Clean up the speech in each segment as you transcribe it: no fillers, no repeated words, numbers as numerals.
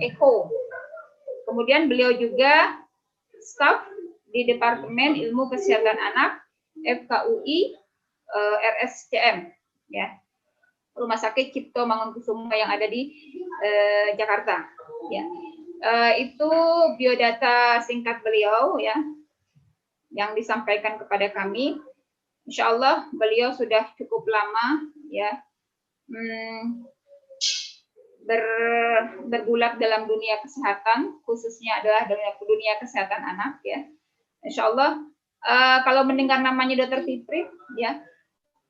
ECHO. Kemudian beliau juga staf di Departemen Ilmu Kesehatan Anak FKUI RSCM, ya, Rumah Sakit Cipto Mangunkusumo yang ada di Jakarta. Ya, itu biodata singkat beliau, ya, yang disampaikan kepada kami. Insya Allah beliau sudah cukup lama, ya, bergulat dalam dunia kesehatan, khususnya adalah dunia kesehatan anak, ya. Insya Allah kalau mendengar namanya Dr. Fitri, ya,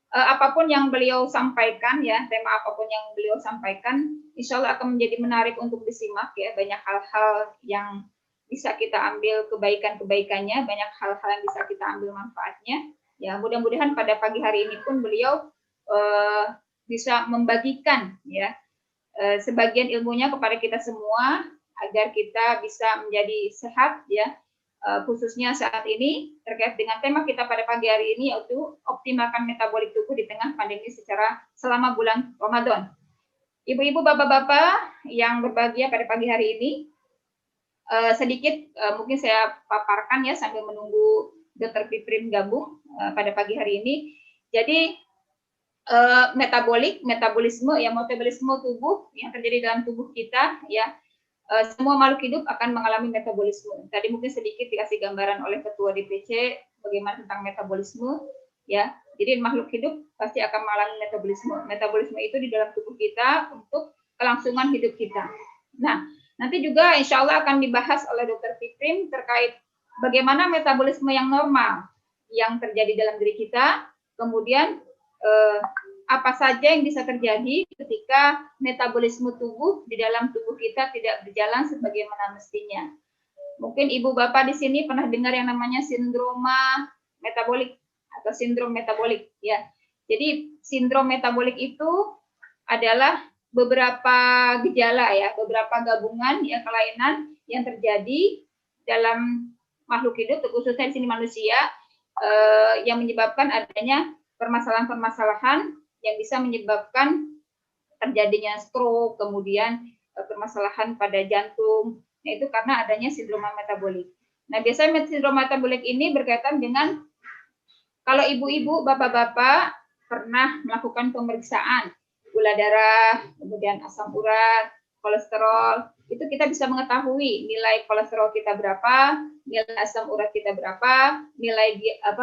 apapun yang beliau sampaikan, ya, tema apapun yang beliau sampaikan, insya Allah akan menjadi menarik untuk disimak, ya. Banyak hal-hal yang bisa kita ambil kebaikan-kebaikannya, banyak hal-hal yang bisa kita ambil manfaatnya. Ya, mudah-mudahan pada pagi hari ini pun beliau bisa membagikan, ya, sebagian ilmunya kepada kita semua agar kita bisa menjadi sehat, ya. Khususnya saat ini terkait dengan tema kita pada pagi hari ini, yaitu optimalkan metabolik tubuh di tengah pandemi selama bulan Ramadan. Ibu-ibu, bapak-bapak yang berbahagia pada pagi hari ini, sedikit mungkin saya paparkan, ya, sambil menunggu Dr. Fitri gabung pada pagi hari ini. Jadi metabolisme tubuh yang terjadi dalam tubuh kita, ya. Semua makhluk hidup akan mengalami metabolisme. Tadi mungkin sedikit dikasih gambaran oleh Ketua DPC bagaimana tentang metabolisme, ya. Jadi makhluk hidup pasti akan mengalami metabolisme. Metabolisme itu di dalam tubuh kita untuk kelangsungan hidup kita. Nah, nanti juga insya Allah akan dibahas oleh Dr. Fitri terkait bagaimana metabolisme yang normal yang terjadi dalam diri kita, kemudian apa saja yang bisa terjadi ketika metabolisme tubuh di dalam tubuh kita tidak berjalan sebagaimana mestinya. Mungkin ibu bapak di sini pernah dengar yang namanya sindroma metabolik atau sindrom metabolik, ya. Jadi sindrom metabolik itu adalah beberapa gejala, ya, beberapa gabungan, ya, kelainan yang terjadi dalam makhluk hidup, khususnya di sini manusia, yang menyebabkan adanya permasalahan-permasalahan yang bisa menyebabkan terjadinya stroke, kemudian permasalahan pada jantung. Nah, itu karena adanya sindrom metabolik. Nah, biasanya sindrom metabolik ini berkaitan dengan kalau ibu-ibu, bapak-bapak pernah melakukan pemeriksaan gula darah, kemudian asam urat, kolesterol, itu kita bisa mengetahui nilai kolesterol kita berapa, nilai asam urat kita berapa, nilai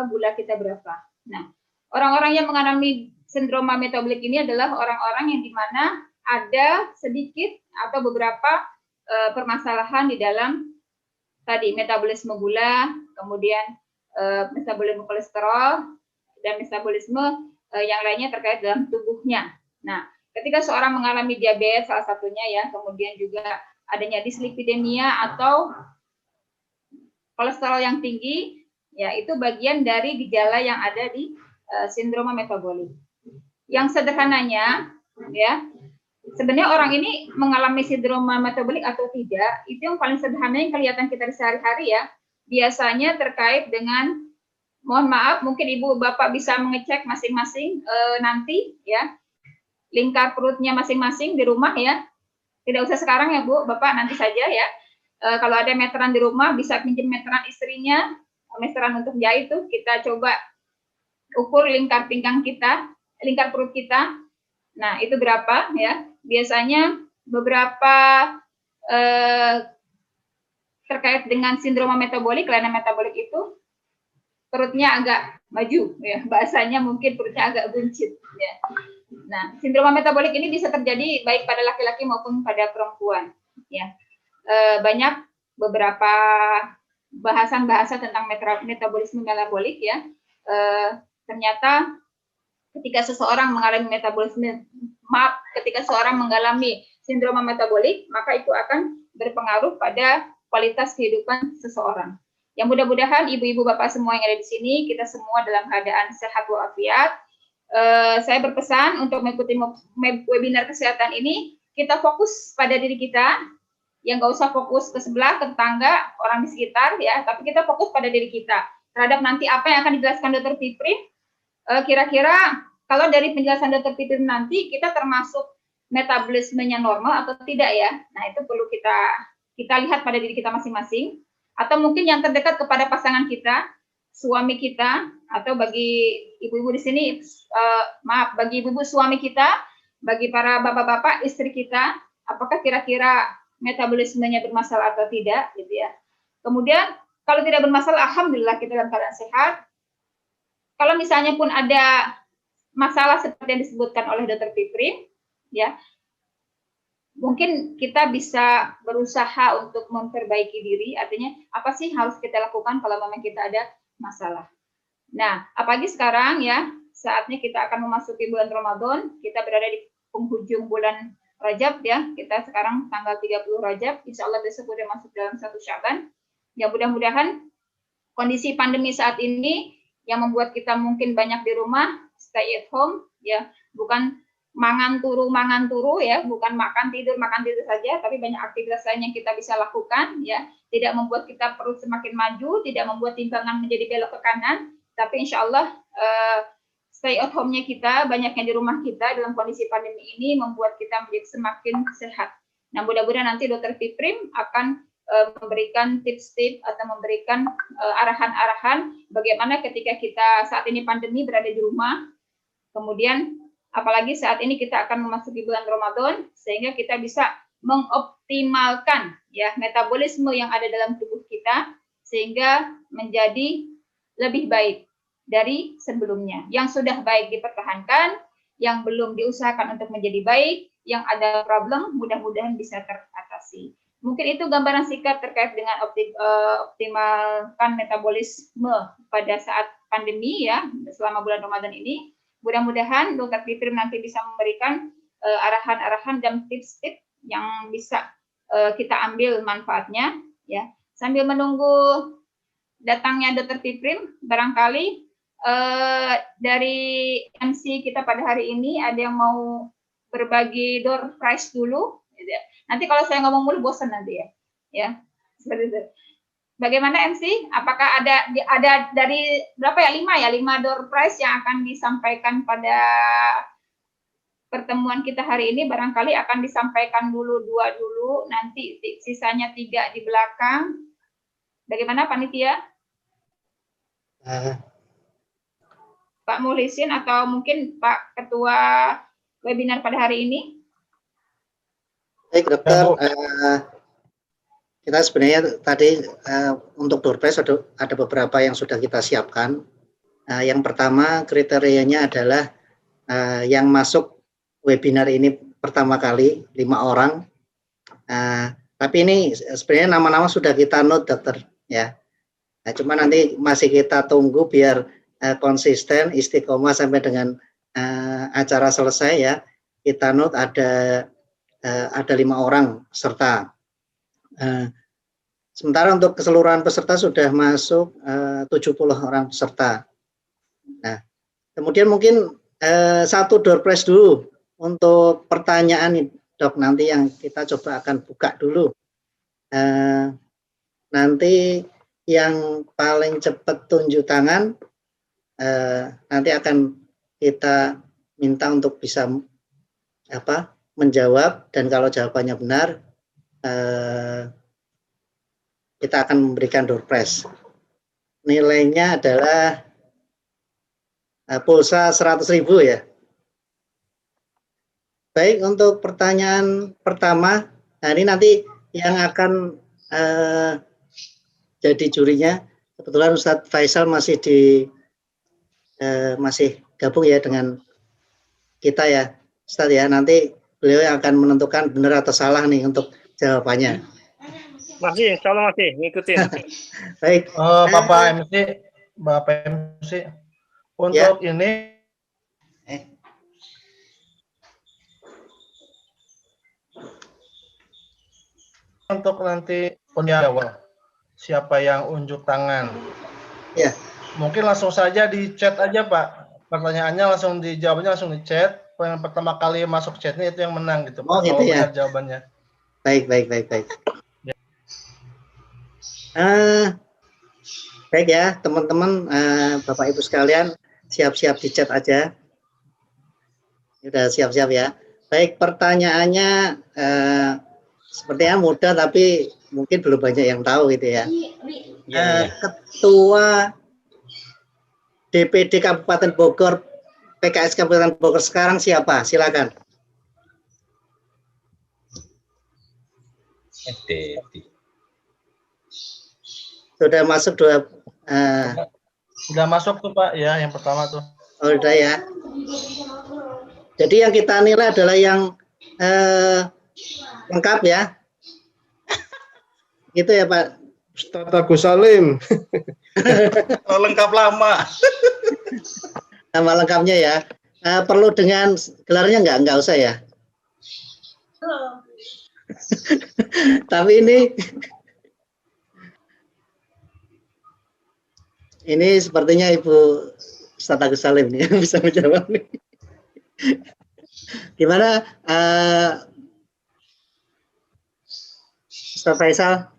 gula kita berapa. Nah, orang-orang yang mengalami sindrom metabolik ini adalah orang-orang yang dimana ada sedikit atau beberapa permasalahan di dalam tadi metabolisme gula, kemudian metabolisme kolesterol, dan metabolisme yang lainnya terkait dalam tubuhnya. Nah, ketika seorang mengalami diabetes salah satunya, ya, kemudian juga adanya dislipidemia atau kolesterol yang tinggi, ya, itu bagian dari gejala yang ada di sindrom metabolik. Yang sederhananya, ya, sebenarnya orang ini mengalami sindrom metabolik atau tidak, itu yang paling sederhana yang kelihatan kita di sehari-hari, ya. Biasanya terkait dengan, mohon maaf, mungkin ibu bapak bisa mengecek masing-masing nanti, ya, lingkar perutnya masing-masing di rumah, ya. Tidak usah sekarang, ya, Bu, bapak nanti saja, ya. Kalau ada meteran di rumah bisa pinjam meteran istrinya, meteran untuk jahit tuh kita coba ukur lingkar pinggang kita, lingkar perut kita. Nah, itu berapa, ya? Biasanya beberapa terkait dengan sindrom metabolik, kelainan metabolik itu perutnya agak maju, ya. Bahasanya mungkin perutnya agak buncit, ya. Nah, sindrom metabolik ini bisa terjadi baik pada laki-laki maupun pada perempuan, ya. Banyak beberapa bahasan-bahasan tentang metabolisme metabolik, ya. Ternyata ketika seseorang mengalami ketika seorang mengalami sindrom metabolik, maka itu akan berpengaruh pada kualitas kehidupan seseorang. Yang mudah-mudahan ibu-ibu bapak semua yang ada di sini, kita semua dalam keadaan sehat walafiat. Saya berpesan untuk mengikuti webinar kesehatan ini, kita fokus pada diri kita, yang nggak usah fokus ke sebelah, ke tetangga, orang di sekitar, ya, tapi kita fokus pada diri kita. Terhadap nanti apa yang akan dijelaskan Dr. Fitri, kira-kira kalau dari penjelasan Dr. Fitri nanti, kita termasuk metabolismenya normal atau tidak ya. Nah, itu perlu kita lihat pada diri kita masing-masing, atau mungkin yang terdekat kepada pasangan kita, suami kita, atau bagi ibu-ibu di sini, maaf, bagi ibu-ibu suami kita, bagi para bapak-bapak istri kita, apakah kira-kira metabolismenya bermasalah atau tidak, gitu ya. Kemudian kalau tidak bermasalah, alhamdulillah kita dalam keadaan sehat. Kalau misalnya pun ada masalah seperti yang disebutkan oleh Dr. Piprim, ya, mungkin kita bisa berusaha untuk memperbaiki diri. Artinya apa sih harus kita lakukan kalau memang kita ada masalah. Nah, apalagi sekarang ya, saatnya kita akan memasuki bulan Ramadan, kita berada di penghujung bulan Rajab ya, kita sekarang tanggal 30 Rajab, insya Allah besok sudah masuk dalam 1 Syaban. Ya mudah-mudahan kondisi pandemi saat ini yang membuat kita mungkin banyak di rumah, stay at home, ya, bukan mangan turu ya, bukan makan tidur saja, tapi banyak aktivitas lain yang kita bisa lakukan ya, tidak membuat kita perut semakin maju, tidak membuat timbangan menjadi belok ke kanan, tapi insya Allah stay at home-nya kita, banyaknya di rumah kita dalam kondisi pandemi ini membuat kita menjadi semakin sehat. Nah, mudah-mudahan nanti Dr. Piprim akan memberikan tips-tips atau memberikan arahan-arahan bagaimana ketika kita saat ini pandemi berada di rumah, kemudian apalagi saat ini kita akan memasuki bulan Ramadan, sehingga kita bisa mengoptimalkan ya metabolisme yang ada dalam tubuh kita sehingga menjadi lebih baik dari sebelumnya. Yang sudah baik dipertahankan, yang belum diusahakan untuk menjadi baik, yang ada problem mudah-mudahan bisa teratasi. Mungkin itu gambaran singkat terkait dengan optimalkan metabolisme pada saat pandemi ya selama bulan Ramadan ini. Mudah-mudahan Dr. Piprim nanti bisa memberikan arahan-arahan dan tips-tips yang bisa kita ambil manfaatnya ya. Sambil menunggu datangnya Dr. Piprim, barangkali dari MC kita pada hari ini ada yang mau berbagi door prize dulu. Nanti kalau saya ngomong mulu bosan nanti ya seperti itu. Bagaimana MC? Apakah ada dari berapa ya 5 door prize yang akan disampaikan pada pertemuan kita hari ini? Barangkali akan disampaikan dulu 2 dulu, nanti sisanya 3 di belakang. Bagaimana panitia? Pak Muhlisin atau mungkin Pak Ketua webinar pada hari ini? Baik, Dokter. Kita sebenarnya tadi untuk door prize ada beberapa yang sudah kita siapkan. Yang pertama kriterianya adalah yang masuk webinar ini pertama kali 5 orang. Tapi ini sebenarnya nama-nama sudah kita note, Dokter. Ya. Nah, cuma nanti masih kita tunggu biar konsisten istiqomah sampai dengan acara selesai ya. Kita note ada 5 orang peserta. Sementara untuk keseluruhan peserta sudah masuk 70 orang peserta. Nah, kemudian mungkin 1 door prize dulu untuk pertanyaan Dok, nanti yang kita coba akan buka dulu. Nanti yang paling cepat tunjuk tangan nanti akan kita minta untuk bisa menjawab, dan kalau jawabannya benar kita akan memberikan door prize. Nilainya adalah pulsa 100.000 ya. Baik, untuk pertanyaan pertama, nah ini nanti yang akan jadi jurinya, kebetulan Ustadz Faisal masih masih gabung ya dengan kita ya, Ustadz ya. Nanti beliau yang akan menentukan benar atau salah nih untuk jawabannya. Masih, insya Allah masih ngikutin. Baik. Bapak MC, untuk ya. Ini untuk nanti penjawab siapa yang unjuk tangan. Ya. Mungkin langsung saja di chat aja Pak. Pertanyaannya langsung dijawabnya langsung di chat. Yang pertama kali masuk chatnya itu yang menang gitu. Oh, gitu ya. Jawabannya. Baik. Ya. Baik ya teman-teman, Bapak Ibu sekalian, siap-siap di chat aja. Sudah siap-siap ya. Baik, pertanyaannya sepertinya mudah tapi mungkin belum banyak yang tahu gitu ya. Ketua DPD Kabupaten Bogor, PKS Kabupaten Bogor sekarang siapa? Silakan. Sudah masuk dua. Udah masuk tuh Pak, ya yang pertama tuh. Oh, udah ya. Jadi yang kita nilai adalah yang lengkap ya. Gitu ya Pak. Ustadz Agus Salim. Lengkap lama. Nama lengkapnya ya. Perlu dengan gelarnya nggak usah ya. Tapi ini sepertinya Ibu Ustadz Agus Salim nih yang bisa menjawab nih. Gimana Ustadz Faisal?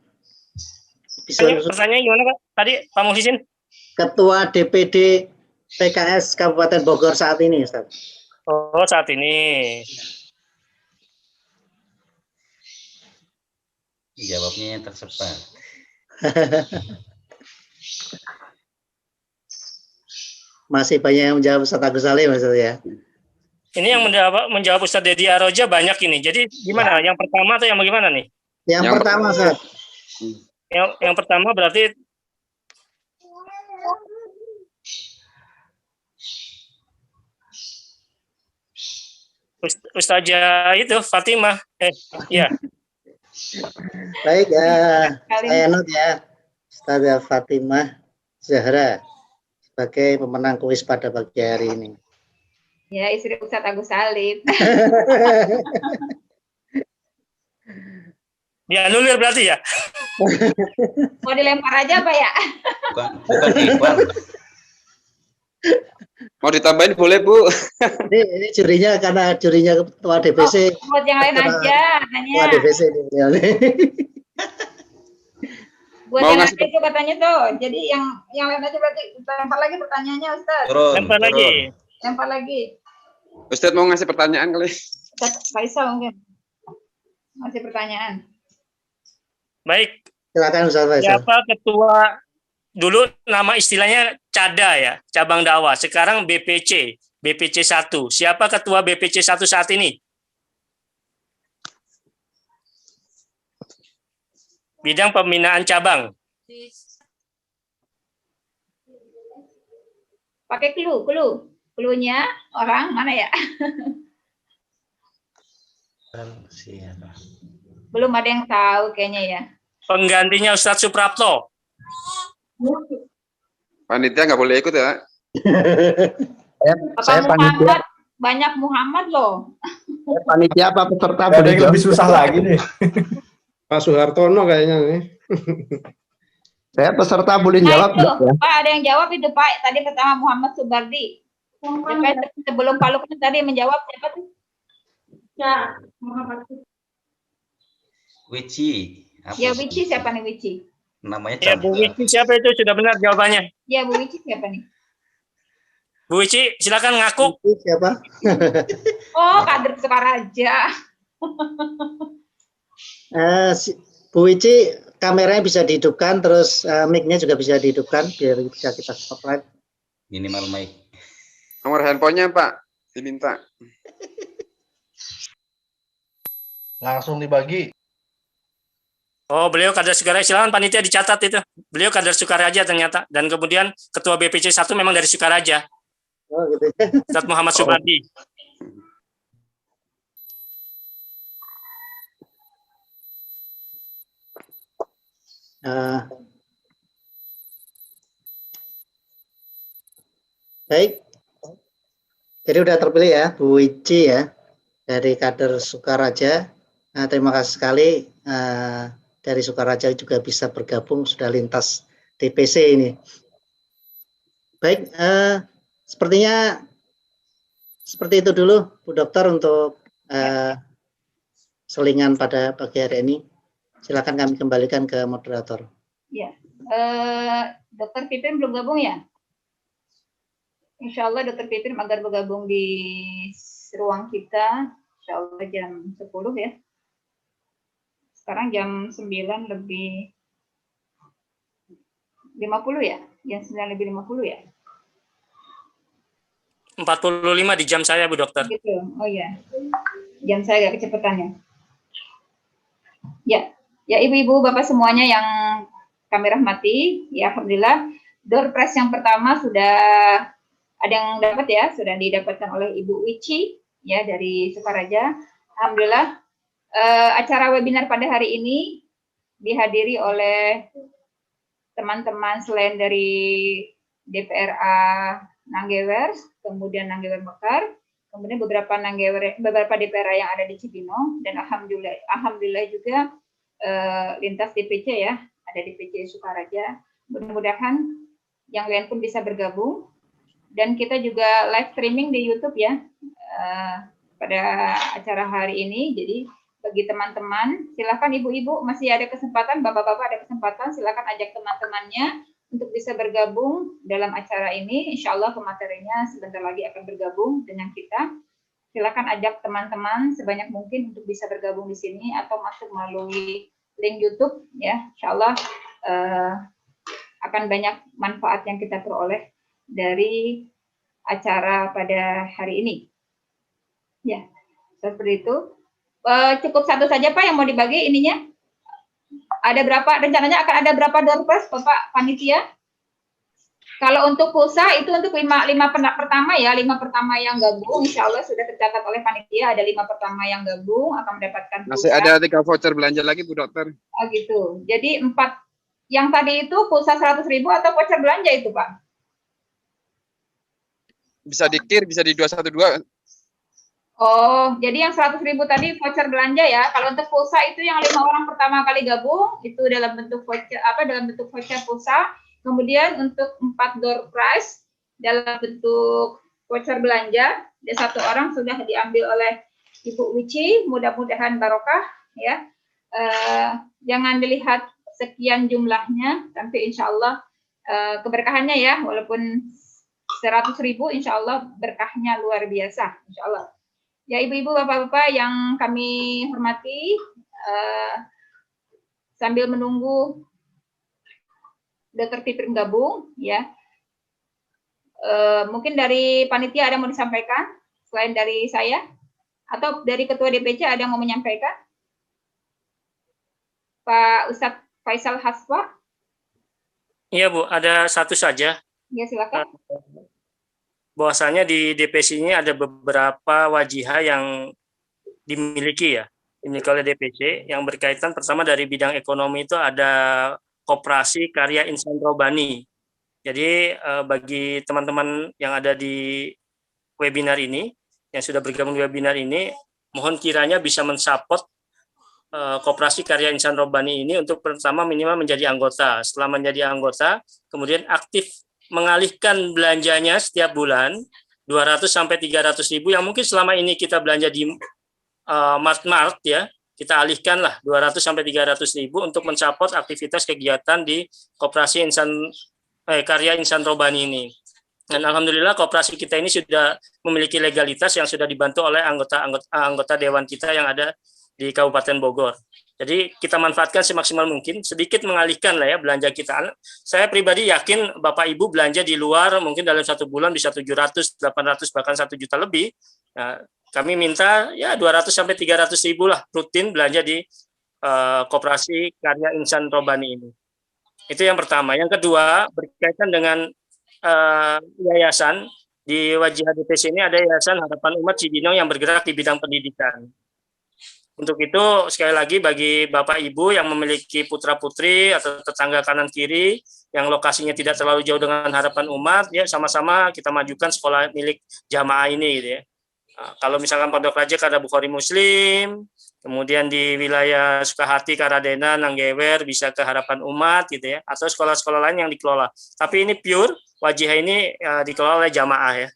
Pertanyaannya gimana Pak? Tadi Pak Muhsin? Ketua DPD PKS Kabupaten Bogor saat ini, Ustaz. Oh, saat ini. Jawabnya yang tercepat. Masih banyak yang menjawab Ustaz Agus Salim, Ustaz ya. Ini yang menjawab Ustadz Dedi Aroja banyak ini. Jadi gimana? Yang pertama atau yang bagaimana nih? Yang pertama, Ustaz. Yang pertama berarti Ustazah itu Fatimah. Ya. Baik, saya note ya. Ustazah Fatimah Zahra sebagai pemenang kuis pada pagi hari ini. Ya, istri Ustadz Agus Salim. Dianulir berarti ya? Mau dilempar aja Pak ya? Bukan Iqbal. Mau ditambahin boleh Bu? Ini jurinya karena jurinya ketua DPC. Buat yang lain aja, katanya. Ketua DPC ini. Buat Mau yang ngasih lain itu katanya tuh. Jadi yang lain aja berarti lempar lagi pertanyaannya Ustaz. Lempar lagi. Lempar lagi. Ustadz mau ngasih pertanyaan kali. Ustaz Faisal mungkin. Masih pertanyaan. Baik. Silakan Ustaz Faisal. Siapa ketua dulu nama istilahnya CADA ya, cabang dakwah. Sekarang BPC 1. Siapa ketua BPC 1 saat ini? Bidang pembinaan cabang. Pakai clue. Clue-nya orang mana ya? Belum ada yang tahu kayaknya ya. Penggantinya Ustadz Suprapto. Panitia nggak boleh ikut ya. Saya Muhammad, banyak Muhammad loh. Panitia apa peserta? Ada yang lebih susah lagi nih. Pak Soehartono kayaknya nih. Saya peserta boleh jawab. Itu, ya? Pak ada yang jawab itu Pak. Tadi pertama Muhammad Subardi. Sebelum Pak Lukman tadi menjawab siapa tuh? Ya, Muhammad. Wici. Ya Wici siapa nih Wici? Namanya Ya Bu Wici siapa itu? Sudah benar jawabannya. Ya Bu Wici siapa nih? Bu Wici silakan ngaku. Siapa? Oh kader Sukaraja. Bu Wici kameranya bisa dihidupkan, terus mic-nya juga bisa dihidupkan biar bisa kita spotlight. Minimal mic. Nomor handphonenya Pak diminta. Langsung dibagi. Oh, beliau kader Sukaraja. Silakan panitia dicatat itu. Beliau kader Sukaraja ternyata. Dan kemudian ketua BPC 1 memang dari Sukaraja. Oh, gitu. Ustadz Muhammad Subardi. Baik. Jadi udah terpilih ya Bu Wici ya dari kader Sukaraja. Nah, terima kasih sekali dari Sukaraja juga bisa bergabung sudah lintas DPC ini. Baik, sepertinya seperti itu dulu Bu Dokter untuk selingan pada pagi hari ini. Silakan kami kembalikan ke moderator. Ya, Dokter Pipin belum gabung ya? Insya Allah Dokter Pipin agar bergabung di ruang kita. Insya Allah jam 10 ya. Sekarang jam 9 lebih 50 ya? Jam 9 lebih 50 ya? 45 di jam saya, Bu Dokter. Gitu. Oh ya. Jam saya agak kecepatannya. Ya, ya Ibu-ibu, Bapak semuanya yang kami rahmati, ya alhamdulillah door prize yang pertama sudah ada yang dapat ya, sudah didapatkan oleh Ibu Wici ya dari Sukaraja. Alhamdulillah acara webinar pada hari ini dihadiri oleh teman-teman selain dari DPRA Nanggewer, kemudian Nanggewer Mekar, kemudian beberapa DPRA yang ada di Cibinong, dan alhamdulillah juga lintas DPC ya, ada DPC Sukaraja. Mudah-mudahan yang lain pun bisa bergabung, dan kita juga live streaming di YouTube ya pada acara hari ini. Jadi bagi teman-teman, silakan ibu-ibu masih ada kesempatan, bapak-bapak ada kesempatan, silakan ajak teman-temannya untuk bisa bergabung dalam acara ini. Insya Allah pematerinya sebentar lagi akan bergabung dengan kita. Silakan ajak teman-teman sebanyak mungkin untuk bisa bergabung di sini atau masuk melalui link YouTube ya. Insya Allah akan banyak manfaat yang kita peroleh dari acara pada hari ini. Ya, seperti itu. Cukup satu saja Pak yang mau dibagi ininya. Ada berapa, rencananya akan ada berapa door prize Bapak Panitia? Kalau untuk pulsa itu untuk 5 pertama ya, 5 pertama yang gabung insya Allah sudah tercatat oleh Panitia, ada 5 pertama yang gabung akan mendapatkan pulsa. Masih ada 3 voucher belanja lagi Bu Dokter. Oh gitu, jadi 4, yang tadi itu pulsa 100.000 atau voucher belanja itu Pak? Bisa dikir, bisa di 212. Oh, jadi yang 100.000 tadi voucher belanja ya. Kalau untuk pulsa itu yang 5 orang pertama kali gabung itu dalam bentuk voucher dalam bentuk voucher pulsa. Kemudian untuk 4 door prize dalam bentuk voucher belanja. Dan 1 orang sudah diambil oleh Ibu Wici. Mudah-mudahan barokah ya. Jangan dilihat sekian jumlahnya, tapi insya Allah keberkahannya ya. Walaupun 100.000 insya Allah berkahnya luar biasa. Insya Allah. Ya ibu-ibu, bapak-bapak yang kami hormati, sambil menunggu Dr. Piprim gabung, ya, mungkin dari panitia ada yang mau disampaikan selain dari saya, atau dari Ketua DPC ada yang mau menyampaikan? Pak Ustadz Faisal Haswa? Iya Bu, ada satu saja. Ya silakan. Bahwasanya di DPC ini ada beberapa wajihah yang dimiliki ya, dimiliki oleh DPC yang berkaitan pertama dari bidang ekonomi itu ada Koperasi Karya Insan Robani. Jadi bagi teman-teman yang ada di webinar ini, yang sudah bergabung di webinar ini, mohon kiranya bisa mensupport Koperasi Karya Insan Robani ini untuk pertama minimal menjadi anggota. Setelah menjadi anggota, kemudian aktif mengalihkan belanjanya setiap bulan 200 sampai 300 ribu yang mungkin selama ini kita belanja di Mart ya, kita alihkanlah 200 sampai 300 ribu untuk mensupport aktivitas kegiatan di Koperasi Karya Insan Robani ini. Dan alhamdulillah koperasi kita ini sudah memiliki legalitas yang sudah dibantu oleh anggota dewan kita yang ada di Kabupaten Bogor. Jadi kita manfaatkan semaksimal mungkin, sedikit mengalihkan lah ya belanja kita. Saya pribadi yakin Bapak Ibu belanja di luar mungkin dalam 1 bulan bisa 700, 800, bahkan 1 juta lebih. Nah, kami minta ya 200 sampai 300 ribu lah rutin belanja di Koperasi Karya Insan Robani ini. Itu yang pertama. Yang kedua berkaitan dengan yayasan. Di wajihah DPC ini ada Yayasan Harapan Umat Cibinong yang bergerak di bidang pendidikan. Untuk itu sekali lagi bagi Bapak Ibu yang memiliki putra-putri atau tetangga kanan kiri yang lokasinya tidak terlalu jauh dengan Harapan Umat, ya sama-sama kita majukan sekolah milik jamaah ini gitu ya. Nah, kalau misalkan Pondok Raja ada Bukhari Muslim, kemudian di wilayah Sukahati, Karadena, Nanggewer bisa ke Harapan Umat gitu ya, atau sekolah-sekolah lain yang dikelola. Tapi ini pure wajihah ini dikelola oleh jamaah ya.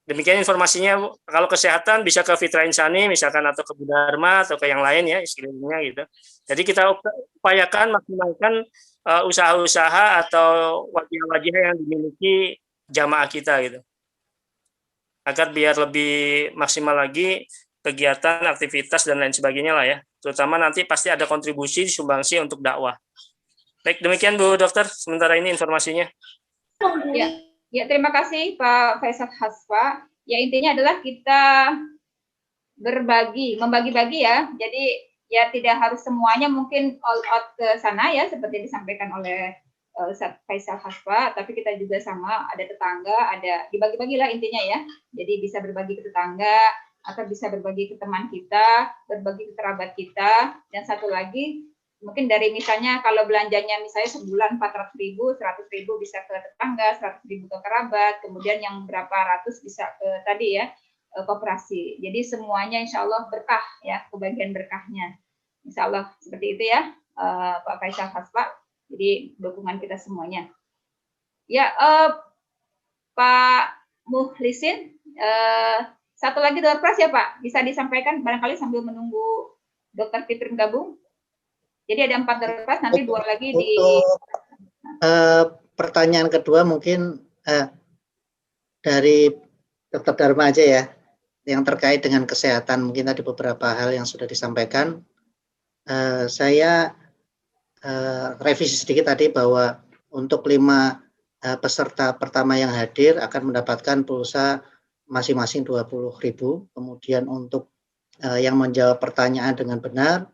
Demikian informasinya. Kalau kesehatan bisa ke Fitra Insani misalkan atau ke Bunda Dharma atau ke yang lain ya sekelilingnya gitu. Jadi kita upayakan maksimalkan usaha-usaha atau wajih-wajih yang dimiliki jamaah kita gitu. Agar biar lebih maksimal lagi kegiatan, aktivitas, dan lain sebagainya lah ya. Terutama nanti pasti ada kontribusi sumbangsi untuk dakwah. Baik, demikian Bu Dokter, sementara ini informasinya. Ya, terima kasih Pak Faisal Hasfa. Ya, intinya adalah kita membagi-bagi ya. Jadi ya tidak harus semuanya mungkin all out ke sana ya, seperti disampaikan oleh Ustaz Faisal Hasfa, tapi kita juga sama, ada tetangga, ada dibagi-bagilah intinya ya. Jadi bisa berbagi ke tetangga, atau bisa berbagi ke teman kita, berbagi ke kerabat kita, dan satu lagi mungkin dari misalnya kalau belanjanya misalnya sebulan 400.000, 100.000 bisa ke tetangga, 100.000 ke kerabat, kemudian yang berapa ratus bisa ke tadi ya, koperasi. Jadi semuanya insya Allah berkah ya, kebagian berkahnya. Insya Allah seperti itu ya, Pak Faisal Hasfa. Jadi dukungan kita semuanya. Ya, Pak Muhlisin, satu lagi door prize ya Pak, bisa disampaikan barangkali sambil menunggu Dr. Fitrin gabung. Jadi ada 4 door prize, nanti 2 lagi di. Pertanyaan kedua mungkin dari Dr. Dharma aja ya, yang terkait dengan kesehatan. Mungkin tadi beberapa hal yang sudah disampaikan. Saya revisi sedikit tadi bahwa untuk 5 peserta pertama yang hadir akan mendapatkan pulsa masing-masing 20.000. Kemudian untuk yang menjawab pertanyaan dengan benar,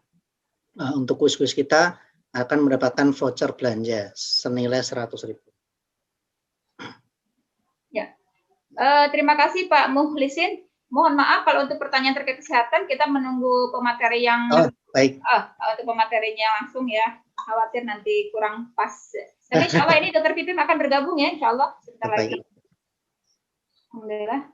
untuk kuis-kuis kita akan mendapatkan voucher belanja senilai 100.000. Ya, terima kasih Pak Muhlisin. Mohon maaf kalau untuk pertanyaan terkait kesehatan kita menunggu pemateri yang baik. Untuk pematerinya langsung ya. Khawatir nanti kurang pas. Tapi insya Allah ini Dr. Pipim akan bergabung ya, insya Allah sebentar lagi. Alhamdulillah.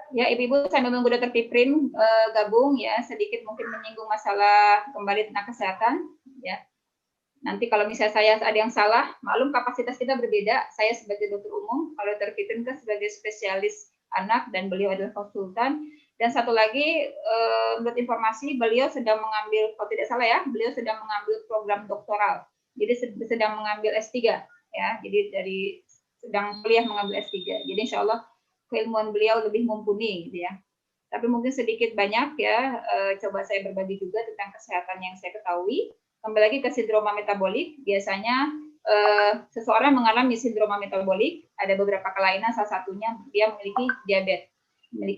Ya, Ibu-Ibu, sambil menunggu Dr. Piprim gabung ya, sedikit mungkin menyinggung masalah kembali tentang kesehatan ya. Nanti kalau misalnya saya ada yang salah, maklum kapasitas kita berbeda. Saya sebagai dokter umum, kalau Dr. Piprim kan sebagai spesialis anak dan beliau adalah konsultan. Dan satu lagi, menurut informasi, beliau sedang mengambil, kalau tidak salah ya, beliau sedang mengambil program doktoral. Jadi sedang mengambil S3 ya. Jadi sedang kuliah mengambil S3. Jadi insya Allah keilmuan beliau lebih mumpuni gitu ya. Tapi mungkin sedikit banyak ya, coba saya berbagi juga tentang kesehatan yang saya ketahui. Kembali lagi ke sindroma metabolik, biasanya seseorang mengalami sindroma metabolik, ada beberapa kelainan, salah satunya dia memiliki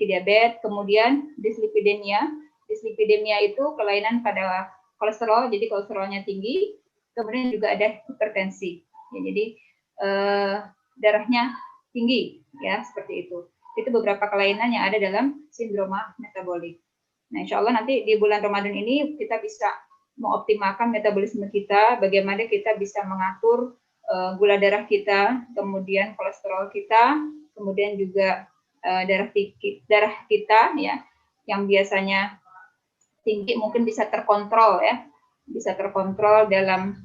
diabetes, kemudian dislipidemia. Dislipidemia itu kelainan pada kolesterol, jadi kolesterolnya tinggi, kemudian juga ada hipertensi. Ya, jadi darahnya tinggi ya, seperti itu. Itu beberapa kelainan yang ada dalam sindroma metabolik. Nah, insya Allah nanti di bulan Ramadan ini kita bisa mengoptimalkan metabolisme kita, bagaimana kita bisa mengatur gula darah kita, kemudian kolesterol kita, kemudian juga darah kita ya, yang biasanya tinggi mungkin bisa terkontrol ya, bisa terkontrol dalam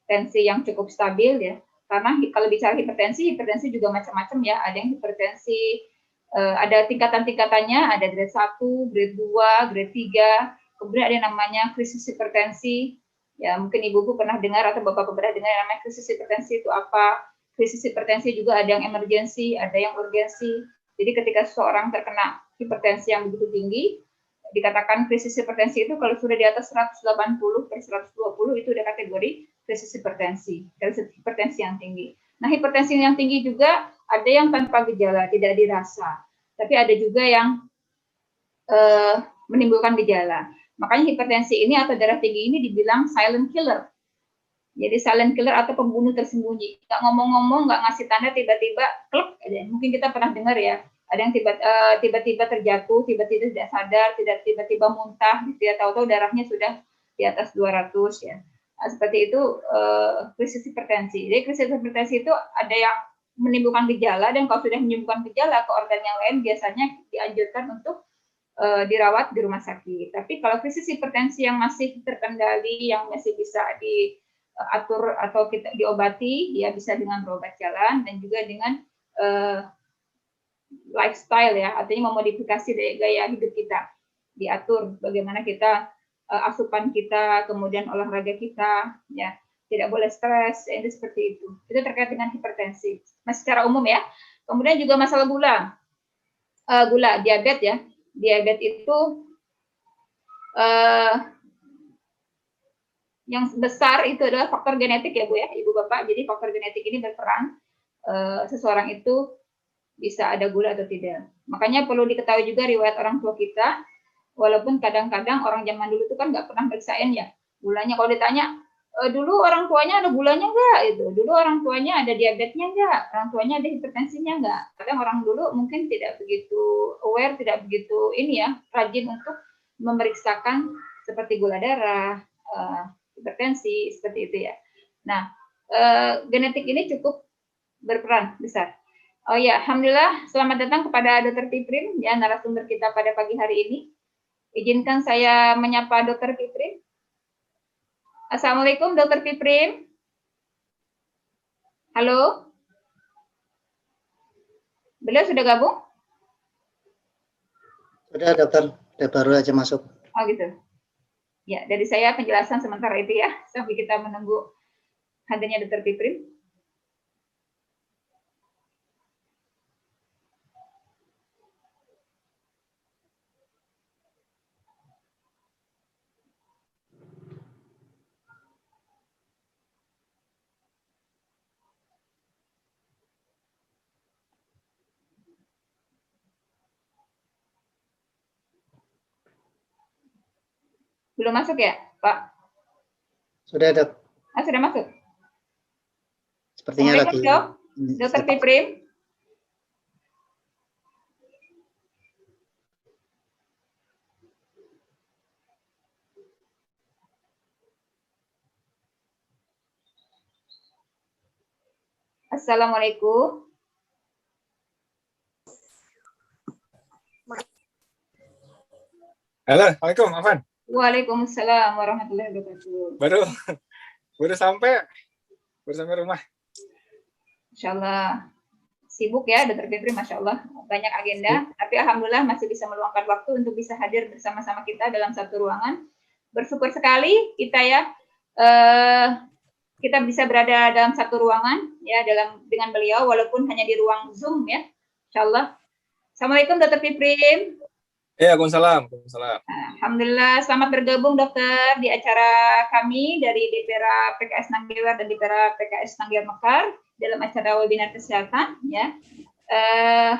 tensi yang cukup stabil ya. Karena kalau bicara hipertensi juga macam-macam ya. Ada yang hipertensi, ada tingkatan-tingkatannya, ada grade 1, grade 2, grade 3. Kemudian ada yang namanya krisis hipertensi. Ya, mungkin Ibu pernah dengar atau Bapak pernah dengar yang namanya krisis hipertensi itu apa. Krisis hipertensi juga ada yang emergensi, ada yang urgensi. Jadi ketika seseorang terkena hipertensi yang begitu tinggi, dikatakan krisis hipertensi itu kalau sudah di atas 180/120 itu udah kategori krisis hipertensi yang tinggi. Nah, hipertensi yang tinggi juga ada yang tanpa gejala, tidak dirasa. Tapi ada juga yang menimbulkan gejala. Makanya hipertensi ini atau darah tinggi ini dibilang silent killer. Jadi silent killer atau pembunuh tersembunyi. Nggak ngomong-ngomong, nggak ngasih tanda, tiba-tiba klep aja. Mungkin kita pernah dengar ya, ada yang tiba-tiba terjatuh, tiba-tiba tidak sadar, tiba-tiba muntah, gitu ya, tahu-tahu darahnya sudah di atas 200 ya. Nah, seperti itu krisis hipertensi. Jadi krisis hipertensi itu ada yang menimbulkan gejala, dan kalau sudah menimbulkan gejala ke organ yang lain biasanya dianjurkan untuk dirawat di rumah sakit. Tapi kalau krisis hipertensi yang masih terkendali, yang masih bisa diatur atau kita diobati, ya bisa dengan berobat jalan dan juga dengan lifestyle ya, artinya memodifikasi gaya hidup kita, diatur bagaimana kita asupan kita, kemudian olahraga kita, ya tidak boleh stres, itu seperti itu. Itu terkait dengan hipertensi. Nah, secara umum ya. Kemudian juga masalah gula, diabetes ya. Diabetes itu yang besar itu adalah faktor genetik ya Bu ya, Ibu Bapak. Jadi faktor genetik ini berperan seseorang itu bisa ada gula atau tidak. Makanya perlu diketahui juga riwayat orang tua kita, walaupun kadang-kadang orang zaman dulu itu kan nggak pernah periksain ya gulanya. Kalau ditanya, dulu orang tuanya ada gulanya nggak? Itu dulu orang tuanya ada diabetesnya nggak? Orang tuanya ada hipertensinya nggak? Kadang orang dulu mungkin tidak begitu aware, tidak begitu ini ya rajin untuk memeriksakan seperti gula darah, hipertensi seperti itu ya. Nah, genetik ini cukup berperan besar. Oh ya, alhamdulillah, selamat datang kepada Dr. Fitrin ya, narasumber kita pada pagi hari ini. Izinkan saya menyapa Dr. Fitrin. Assalamualaikum Dr. Fitrin. Halo. Beliau sudah gabung? Sudah dokter, sudah baru aja masuk. Oh gitu. Ya, dari saya penjelasan sementara itu ya, sampai kita menunggu hadirnya Dr. Fitrin. Belum masuk ya, Pak? Sudah, Dok. Sudah masuk? Sepertinya lagi. Dr. Fitrin. Assalamualaikum. Halo, Assalamualaikum, Afan. Waalaikumsalam warahmatullahi wabarakatuh. Baru sampai rumah. Insya Allah sibuk ya, Dr. Fitri, Masya Allah banyak agenda, tapi alhamdulillah masih bisa meluangkan waktu untuk bisa hadir bersama-sama kita dalam satu ruangan. Bersyukur sekali kita ya, kita bisa berada dalam satu ruangan ya dengan beliau, walaupun hanya di ruang Zoom ya, Insya Allah. Assalamualaikum Dr. Fitri. Ya, Waalaikumsalam. Alhamdulillah, selamat bergabung dokter di acara kami dari DPRA PKS Nanggewer dan DPRA PKS Nanggewer Mekar dalam acara webinar kesehatan ya.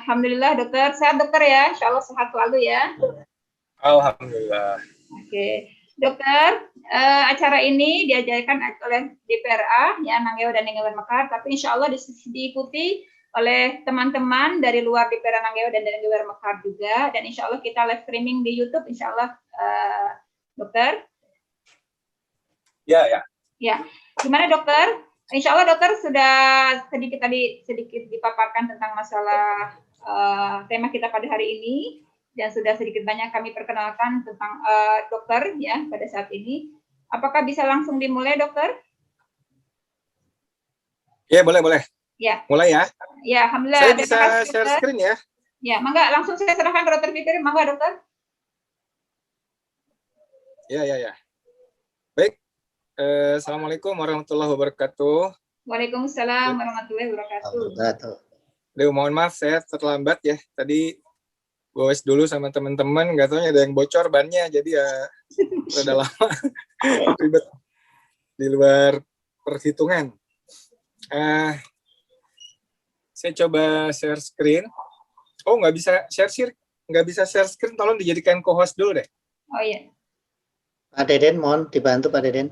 Alhamdulillah dokter, sehat dokter ya, insya Allah sehat selalu ya. Alhamdulillah. Oke, dokter, acara ini diajarkan oleh DPRA ya Nanggewer dan Nanggewer Mekar, tapi insya Allah diikuti oleh teman-teman dari luar DPRA Nanggewer dan Nanggewer Mekar juga, dan insya Allah kita live streaming di YouTube, insya Allah, dokter. Ya. Gimana dokter? Insya Allah dokter sudah sedikit dipaparkan tentang masalah tema kita pada hari ini, dan sudah sedikit banyak kami perkenalkan tentang dokter ya pada saat ini. Apakah bisa langsung dimulai dokter? Ya, boleh. Ya. Mulai ya. Ya, alhamdulillah. Saya bisa share screen ya. Ya, mangga langsung saya serahkan ke Dr. Fitri, mangga dokter. Ya. Baik. Assalamualaikum warahmatullahi wabarakatuh. Waalaikumsalam warahmatullahi wabarakatuh. Mohon maaf saya terlambat ya. Tadi goes dulu sama teman-teman, nggak tahu ada yang bocor bannya, jadi ya rada lama ribet di luar perhitungan. Saya coba share screen. Oh, nggak bisa share screen. Tolong dijadikan co-host dulu deh. Oh iya. Pak Deden, mohon dibantu Pak Deden.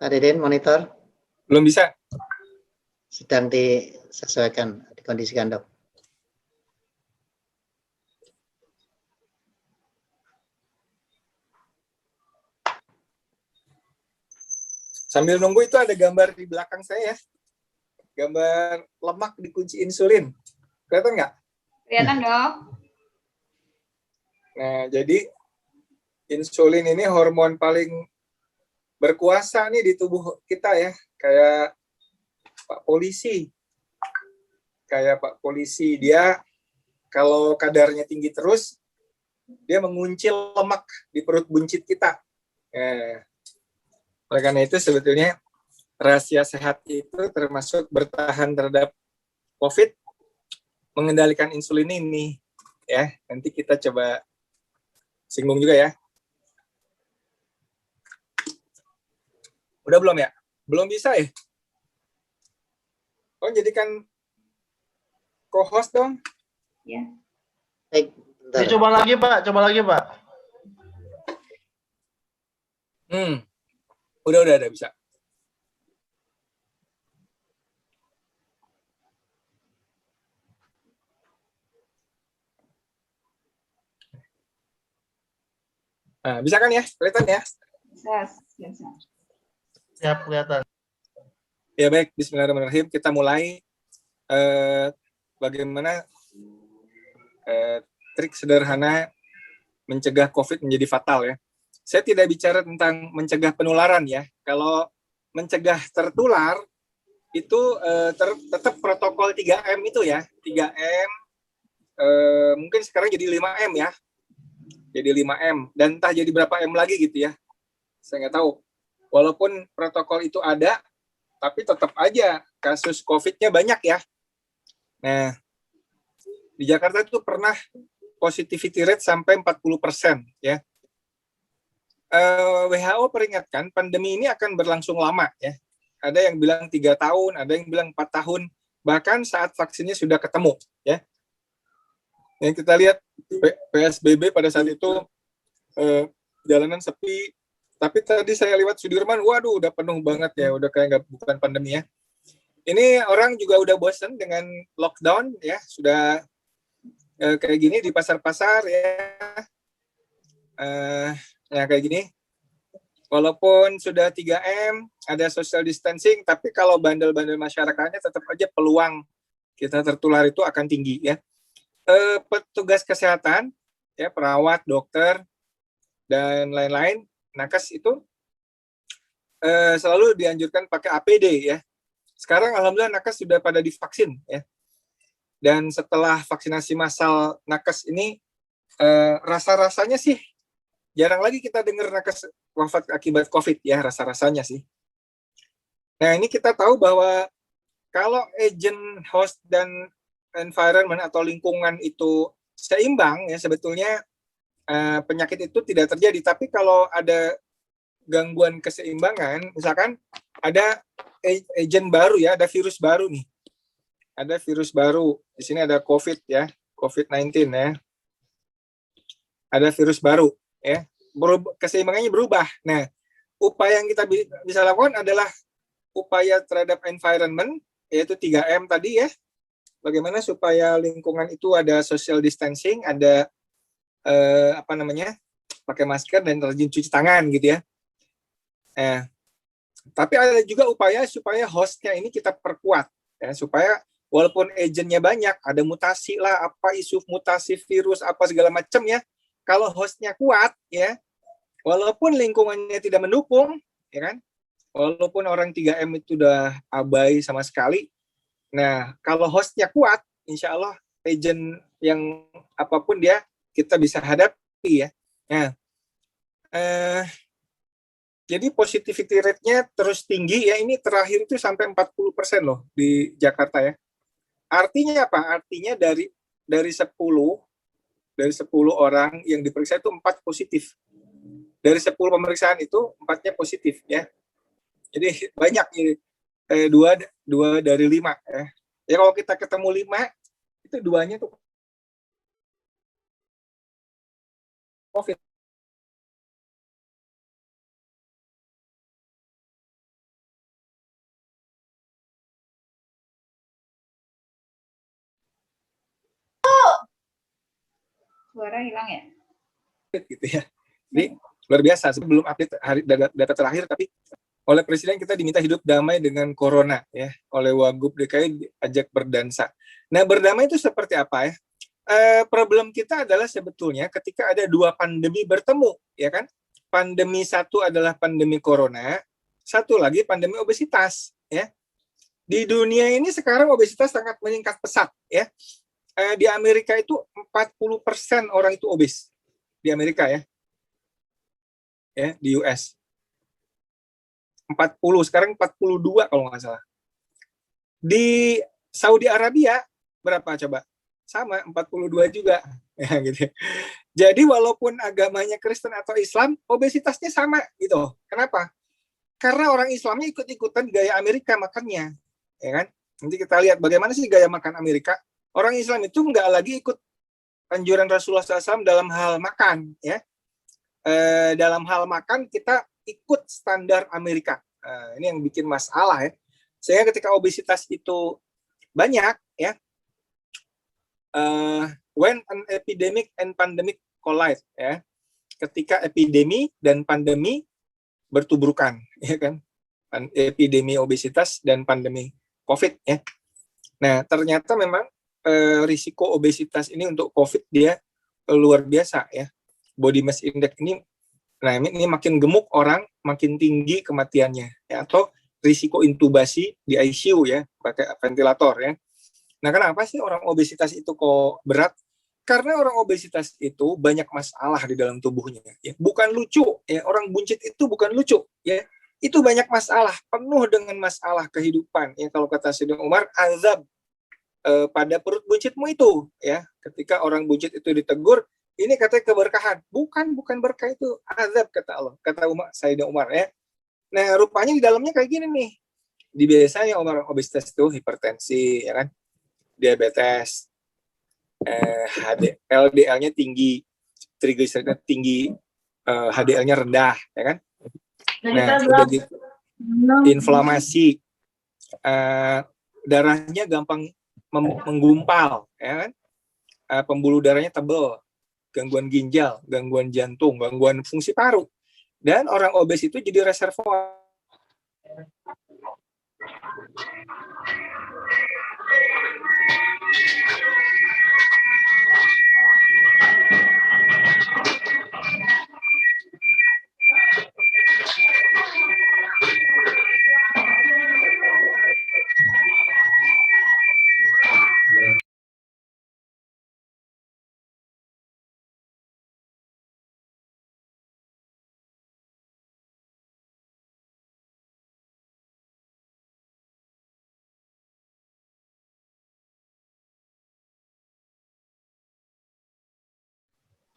Pak Deden, monitor. Belum bisa. Sedang disesuaikan, dikondisikan dok. Sambil nunggu itu ada gambar di belakang saya ya. Gambar lemak dikunci insulin. Kelihatan nggak? Kelihatan dong. Nah, jadi insulin ini hormon paling berkuasa nih di tubuh kita ya. Kayak Pak Polisi. Dia kalau kadarnya tinggi terus, dia menguncil lemak di perut buncit kita. Oleh karena itu sebetulnya rahasia sehat itu termasuk bertahan terhadap COVID, mengendalikan insulin ini. Ya, nanti kita coba singgung juga ya. Udah belum ya? Belum bisa ya? Oh, jadikan co-host dong. Ya. Baik, bentar. Coba lagi Pak. Udah bisa. Nah, bisa kan ya? Kelihatan ya? Bisa. Siap, kelihatan. Ya baik, bismillahirrahmanirrahim. Kita mulai bagaimana trik sederhana mencegah COVID menjadi fatal ya. Saya tidak bicara tentang mencegah penularan ya. Kalau mencegah tertular itu tetap protokol 3M itu ya. 3M mungkin sekarang jadi 5M ya. Jadi 5M dan entah jadi berapa M lagi gitu ya. Saya nggak tahu. Walaupun protokol itu ada, tapi tetap aja kasus COVID-nya banyak ya. Nah, di Jakarta itu pernah positivity rate sampai 40% ya. WHO peringatkan pandemi ini akan berlangsung lama ya. Ada yang bilang 3 tahun, ada yang bilang 4 tahun, bahkan saat vaksinnya sudah ketemu ya. Yang kita lihat PSBB pada saat itu jalanan sepi, tapi tadi saya lewat Sudirman, waduh udah penuh banget ya, udah kayak bukan pandemi ya. Ini orang juga udah bosan dengan lockdown ya, sudah kayak gini di pasar-pasar ya. Ya kayak gini. Walaupun sudah 3M, ada social distancing, tapi kalau bandel-bandel masyarakatnya tetap aja peluang kita tertular itu akan tinggi ya. Petugas kesehatan, ya perawat, dokter, dan lain-lain, nakes itu selalu dianjurkan pakai APD ya. Sekarang alhamdulillah nakes sudah pada divaksin ya. Dan setelah vaksinasi massal nakes ini, rasa-rasanya sih jarang lagi kita dengar nakes wafat akibat COVID ya, rasa-rasanya sih. Nah ini kita tahu bahwa kalau agent, host, dan environment atau lingkungan itu seimbang ya, sebetulnya penyakit itu tidak terjadi. Tapi kalau ada gangguan keseimbangan, misalkan ada agent baru ya, ada virus baru nih. Ada virus baru. Di sini ada COVID ya, COVID-19 ya. Ada virus baru ya. Keseimbangannya berubah. Nah, upaya yang kita bisa lakukan adalah upaya terhadap environment, yaitu 3M tadi ya. Bagaimana supaya lingkungan itu ada social distancing, ada pakai masker dan rajin cuci tangan gitu ya. Tapi ada juga upaya supaya hostnya ini kita perkuat ya, supaya walaupun agentnya banyak, ada mutasi lah, apa isu mutasi virus apa segala macam ya. Kalau hostnya kuat ya, walaupun lingkungannya tidak mendukung, ya kan? Walaupun orang 3M itu udah abai sama sekali. Nah, kalau hostnya kuat, insya Allah agent yang apapun dia kita bisa hadapi ya. Nah, jadi positivity rate-nya terus tinggi ya. Ini terakhir itu sampai 40% loh di Jakarta ya. Artinya apa? Artinya dari 10 orang yang diperiksa itu 4 positif. Dari 10 pemeriksaan itu 4-nya positif ya. Jadi banyak ini. 2 dari 5 ya. Ya kalau kita ketemu 5 itu 2-nya tuh COVID. Suara hilang ya? Gitu ya. Jadi luar biasa. Belum update data terakhir, tapi oleh Presiden kita diminta hidup damai dengan corona ya, oleh Wagub DKI diajak berdansa. Nah, berdamai itu seperti apa ya? Problem kita adalah sebetulnya ketika ada dua pandemi bertemu, ya kan? Pandemi satu adalah pandemi corona, satu lagi pandemi obesitas, ya. Di dunia ini sekarang obesitas sangat meningkat pesat, ya. Di Amerika itu 40% orang itu obes. Di Amerika ya. Ya, di US. 40, sekarang 42 kalau nggak salah. Di Saudi Arabia berapa coba? Sama, 42 juga. Ya, gitu. Jadi walaupun agamanya Kristen atau Islam, obesitasnya sama gitu. Kenapa? Karena orang Islamnya ikut-ikutan gaya Amerika makannya. Ya kan? Nanti kita lihat bagaimana sih gaya makan Amerika. Orang Islam itu nggak lagi ikut anjuran Rasulullah SAW dalam hal makan. Ya. Dalam hal makan kita ikut standar Amerika. Ini yang bikin masalah ya. Sehingga ketika obesitas itu banyak ya, when an epidemic and pandemic collide ya, ketika epidemi dan pandemi bertubrukan ya kan, epidemi obesitas dan pandemi COVID ya. Nah ternyata memang risiko obesitas ini untuk COVID dia luar biasa ya. Body mass index ini, nah ini makin gemuk orang, makin tinggi kematiannya, ya, atau risiko intubasi di ICU ya, pakai ventilator ya. Nah kenapa sih orang obesitas itu kok berat? Karena orang obesitas itu banyak masalah di dalam tubuhnya, ya. Bukan lucu, ya. Orang buncit itu bukan lucu, ya. Itu banyak masalah, penuh dengan masalah kehidupan, ya. Kalau kata Sayyidina Umar, azab pada perut buncitmu itu, ya. Ketika orang buncit itu ditegur, ini katanya keberkahan. Bukan berkah, itu azab kata Allah, kata Sayyidina Umar ya. Nah, rupanya di dalamnya kayak gini nih. Di biasanya orang obesitas itu hipertensi ya kan. Diabetes. LDL-nya tinggi, trigliseridnya tinggi, HDL-nya rendah ya kan. Nah, udah gitu inflamasi. Darahnya gampang menggumpal ya kan. Pembuluh darahnya tebal. Gangguan ginjal, gangguan jantung, gangguan fungsi paru. Dan orang obes itu jadi reservoir.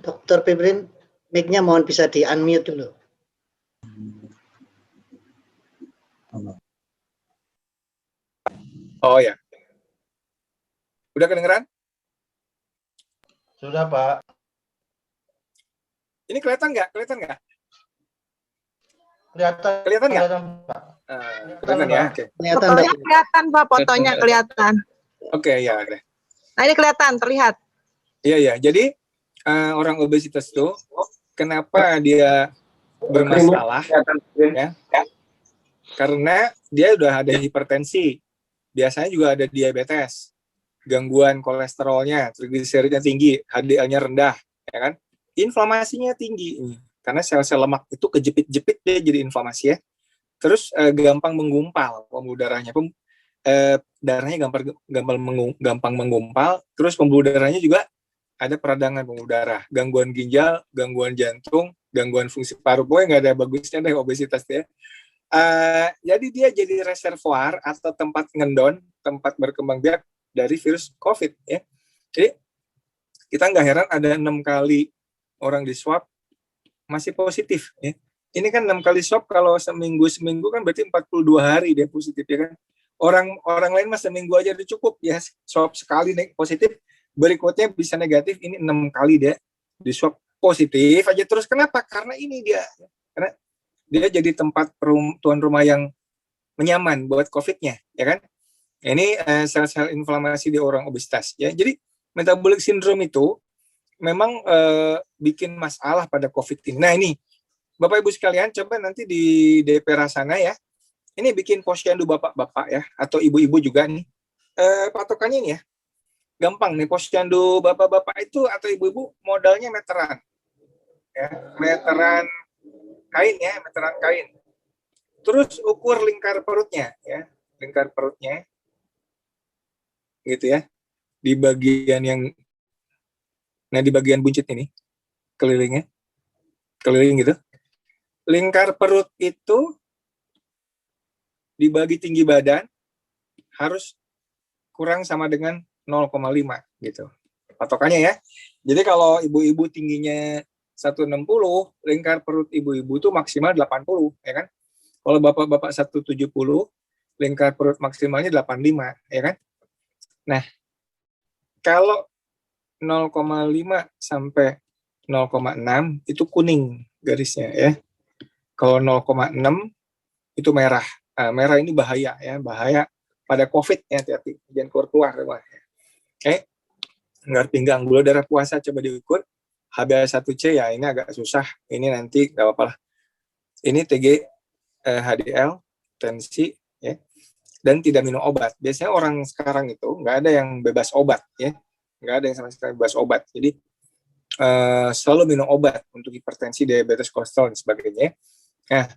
Dr. Piprin, mic-nya mohon bisa di-unmute dulu. Oh ya. Udah kedengeran? Sudah, Pak. Ini kelihatan nggak? Kelihatan nggak? Kelihatan nggak? kelihatan, Pak. Kelihatan ya. Oke. Kelihatan, Fotonya Dok. kelihatan, Pak. Fotonya kelihatan. Oke, ya deh. Nah, ini kelihatan, terlihat. Iya. Jadi orang obesitas itu kenapa dia bermasalah? Ya? Karena dia udah ada hipertensi, biasanya juga ada diabetes, gangguan kolesterolnya, trigliseridnya tinggi, HDL-nya rendah, ya kan? Inflamasinya tinggi, karena sel-sel lemak itu kejepit-jepit dia jadi inflamasi ya. Terus gampang menggumpal pembuluh darahnya, darahnya gampang menggumpal, terus pembuluh darahnya juga ada peradangan pembuluh darah, gangguan ginjal, gangguan jantung, gangguan fungsi paru. Pokoknya nggak ada bagusnya deh obesitas ya. Jadi dia jadi reservoir atau tempat ngendon, tempat berkembang biak dari virus COVID ya. Jadi kita nggak heran ada 6 kali orang di swab masih positif ya. Ini kan 6 kali swab kalau seminggu kan berarti 42 hari dia positif ya kan. Orang lain mas seminggu aja udah cukup ya, swab sekali nih positif, berikutnya bisa negatif, ini 6 kali dia di swab positif aja terus. Kenapa? Karena ini dia, karena dia jadi tempat tuan rumah yang nyaman buat COVID-nya, ya kan? Ini sel-sel inflamasi di orang obesitas, ya. Jadi metabolic syndrome itu memang bikin masalah pada COVID ini. Nah ini Bapak Ibu sekalian, coba nanti di DP Rasana ya. Ini bikin posyandu bapak-bapak ya, atau ibu-ibu juga nih. Patokannya ini ya. Gampang nih, posyandu bapak-bapak itu atau ibu-ibu modalnya meteran. Ya, meteran kain ya, meteran kain. Terus ukur lingkar perutnya ya, lingkar perutnya. Gitu ya. Di bagian di bagian buncit ini kelilingnya. Keliling gitu. Lingkar perut itu dibagi tinggi badan harus kurang sama dengan 0,5 gitu. Patokannya ya. Jadi kalau ibu-ibu tingginya 160, lingkar perut ibu-ibu itu maksimal 80, ya kan? Kalau bapak-bapak 170, lingkar perut maksimalnya 85, ya kan? Nah, kalau 0,5 sampai 0,6 itu kuning garisnya ya. Kalau 0,6 itu merah. Merah ini bahaya ya, bahaya pada COVID ya, hati-hati, jangan keluar ya. Oke, lingkar pinggang, gula darah puasa coba diukur. HbA1c ya ini agak susah, ini nanti nggak apa-apa lah. Ini TG, HDL, tensi ya, dan tidak minum obat. Biasanya orang sekarang itu nggak ada yang bebas obat ya, nggak ada yang sama sekali bebas obat. Jadi selalu minum obat untuk hipertensi, diabetes, kolesterol dan sebagainya. Nah,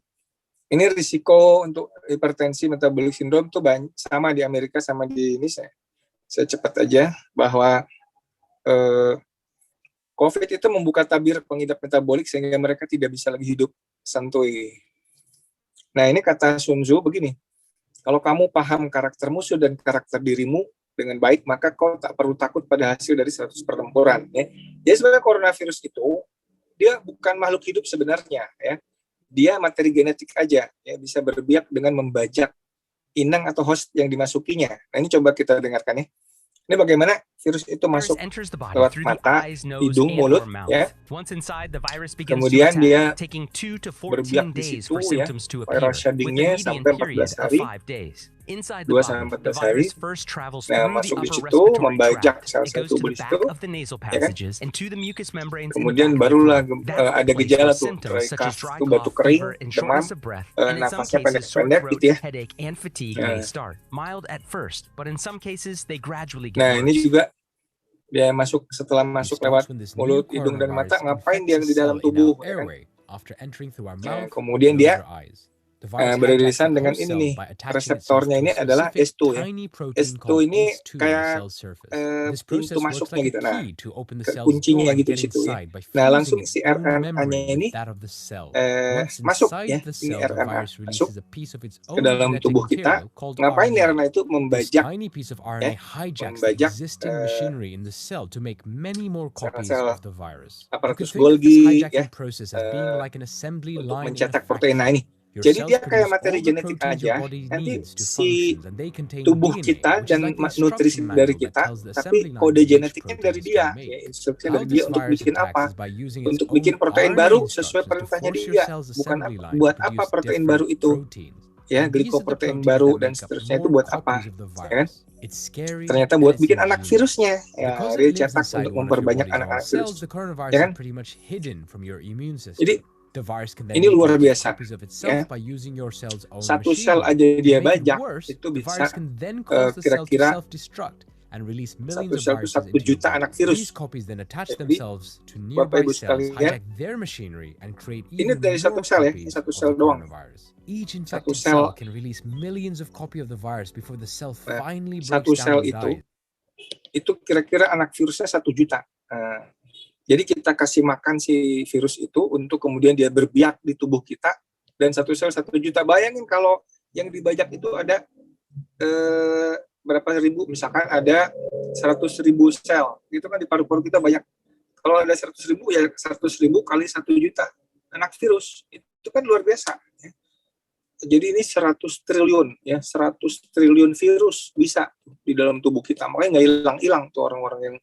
ini risiko untuk hipertensi metabolic syndrome tuh sama di Amerika sama di ini. Saya cepat aja bahwa COVID itu membuka tabir pengidap metabolik sehingga mereka tidak bisa lagi hidup santuy. Nah, ini kata Sun Tzu begini, kalau kamu paham karakter musuh dan karakter dirimu dengan baik, maka kau tak perlu takut pada hasil dari 100 pertempuran. Ya. Jadi sebenarnya coronavirus itu, dia bukan makhluk hidup sebenarnya. Ya. Dia materi genetik aja, ya, bisa berbiak dengan membajak inang atau host yang dimasukinya. Nah, ini coba kita dengarkan ya. Ini bagaimana virus itu masuk lewat mata, hidung, mulut, ya. Kemudian dia berbiak di situ ya, viral shedding-nya sampai 14 hari. 2 sampai 14 hari. Nah, masuk di situ, membajak sel-sel tubuh di situ, ya kan? Kemudian barulah ada gejala tuh, kaf, itu batuk kering, demam, nafasnya pendek-pendek gitu ya. Nah, ini juga dia setelah masuk lewat mulut, hidung, dan mata, ngapain dia di dalam tubuh, ya kan? Nah, kemudian dia beririsan dengan ini nih, reseptornya ini adalah S2 ya. S2 ini kayak pintu masuknya gitu, nah kuncinya gitu di situ ya. Nah, langsung si RNA-nya ini masuk ya, ini RNA masuk ke dalam tubuh kita. Ngapain nih RNA itu membajak ya, membajak sel-sel aparatus Golgi ya, untuk mencetak protein. Nah, ini jadi dia kayak materi genetik aja, nanti si tubuh kita dan nutrisi dari kita, tapi kode genetiknya dari dia, ya, instruksinya dari dia untuk bikin apa, untuk bikin protein baru sesuai perintahnya dia, bukan buat apa protein baru itu, ya, glikoprotein baru dan seterusnya itu buat apa, ya kan? Ternyata buat bikin anak virusnya, ya, dia cetak untuk memperbanyak anak-anak virus, ya kan? Jadi ini luar biasa, ya. Satu sel aja dia bajak itu bisa kira-kira satu sel itu 1 juta anak virus. Jadi Bapak Ibu sekalian, ini dari satu sel ya, satu sel doang. Satu sel, satu sel itu kira-kira anak virusnya 1 juta. Jadi kita kasih makan si virus itu untuk kemudian dia berbiak di tubuh kita, dan satu sel 1 juta. Bayangin kalau yang dibajak itu ada berapa ribu, misalkan ada 100.000 sel, itu kan di paru-paru kita banyak. Kalau ada 100.000 ya 100.000 kali 1 juta anak virus, itu kan luar biasa. Ya. Jadi ini 100 triliun ya, 100 triliun virus bisa di dalam tubuh kita. Makanya nggak hilang-hilang tuh orang-orang yang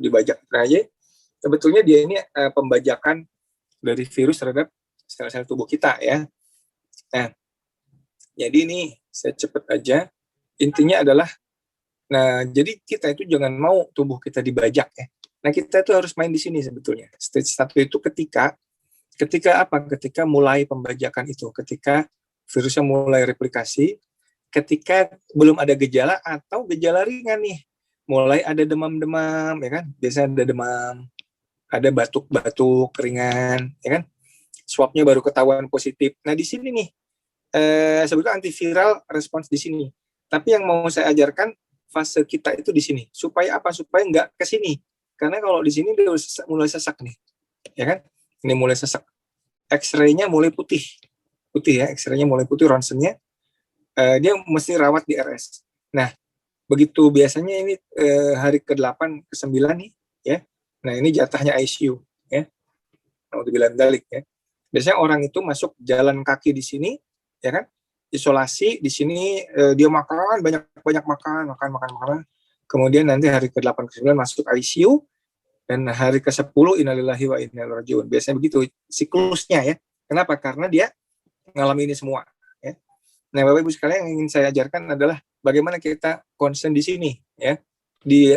dibajak aja. Sebetulnya dia ini pembajakan dari virus terhadap sel-sel tubuh kita ya. Nah, jadi ini saya cepet aja. Intinya adalah, nah jadi kita itu jangan mau tubuh kita dibajak ya. Nah, kita itu harus main di sini sebetulnya. Stage 1 itu ketika Ketika apa? Ketika mulai pembajakan itu, ketika virusnya mulai replikasi, ketika belum ada gejala atau gejala ringan nih, mulai ada demam-demam, ya kan? Biasanya ada demam, ada batuk-batuk ringan, ya kan? Swabnya baru ketahuan positif. Nah di sini nih, sebetulnya antiviral respons di sini. Tapi yang mau saya ajarkan fase kita itu di sini. Supaya apa? Supaya nggak ke sini. Karena kalau di sini dia mulai sesak nih, ya kan? Ini mulai sesak. X-ray-nya mulai putih ya. X-ray-nya mulai putih, ronsennya. Dia mesti rawat di RS. Nah, begitu biasanya ini hari ke-8, ke-9 nih, ya. Nah, ini jatahnya ICU, ya. Mau dibilang dalik, ya. Biasanya orang itu masuk jalan kaki di sini, ya kan? Isolasi di sini, dia makan banyak makan. Kemudian nanti hari ke-8 ke-9 masuk ICU, dan hari ke-10 innalillahi wa inna ilaihi raji'un. Biasanya begitu siklusnya, ya. Kenapa? Karena dia mengalami ini semua, ya. Nah, Bapak Ibu sekalian, yang ingin saya ajarkan adalah bagaimana kita concern di sini, ya.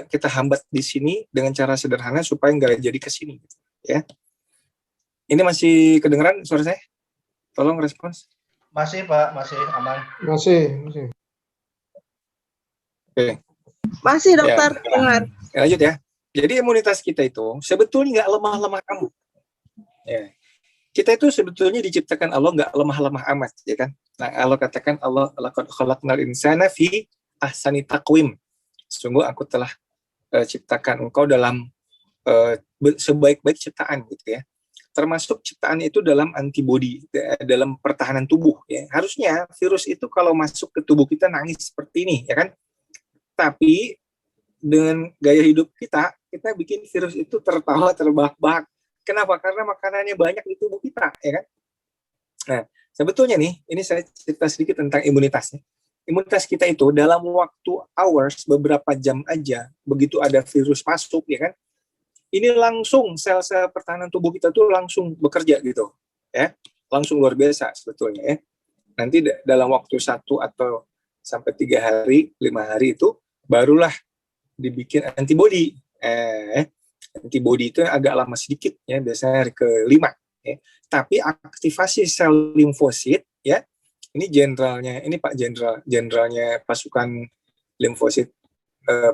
Kita hambat di sini dengan cara sederhana supaya nggak jadi ke sini, ya. Ini masih kedengeran suara saya? Tolong respons. Masih Pak, masih aman. Masih. Oke. Masih dokter, Ya. dengar. Lanjut ya. Jadi imunitas kita itu sebetulnya nggak lemah-lemah amat. Ya. Kita itu sebetulnya diciptakan Allah nggak lemah-lemah amat, ya kan? Nah, Allah katakan Allah laqad khalaqnal insana fi ahsani taqwim. Sungguh aku telah ciptakan engkau dalam sebaik-baik ciptaan, gitu ya. Termasuk ciptaan itu dalam antibodi, dalam pertahanan tubuh, ya. Harusnya virus itu kalau masuk ke tubuh kita nangis seperti ini, ya kan? Tapi dengan gaya hidup kita bikin virus itu tertawa terbahak-bahak. Kenapa? Karena makanannya banyak di tubuh kita, ya kan? Nah, sebetulnya nih, ini saya cerita sedikit tentang imunitasnya. Imunitas kita itu dalam waktu hours, beberapa jam aja, begitu ada virus masuk, ya kan? Ini langsung sel-sel pertahanan tubuh kita tuh langsung bekerja gitu, ya, langsung luar biasa sebetulnya, ya. Nanti dalam waktu 1 atau sampai 3 hari, 5 hari itu barulah dibikin antibodi. Antibodi itu agak lama sedikit, ya, biasanya hari ke-5, ya. Tapi aktivasi sel limfosit, ya, ini jenderalnya, ini Pak jenderalnya pasukan limfosit,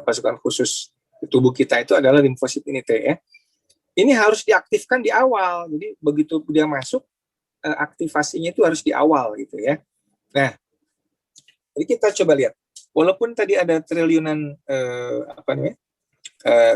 pasukan khusus tubuh kita itu adalah limfosit ini, ya. Ini harus diaktifkan di awal. Jadi begitu dia masuk, aktivasinya itu harus di awal, gitu ya. Nah, jadi kita coba lihat. Walaupun tadi ada triliunan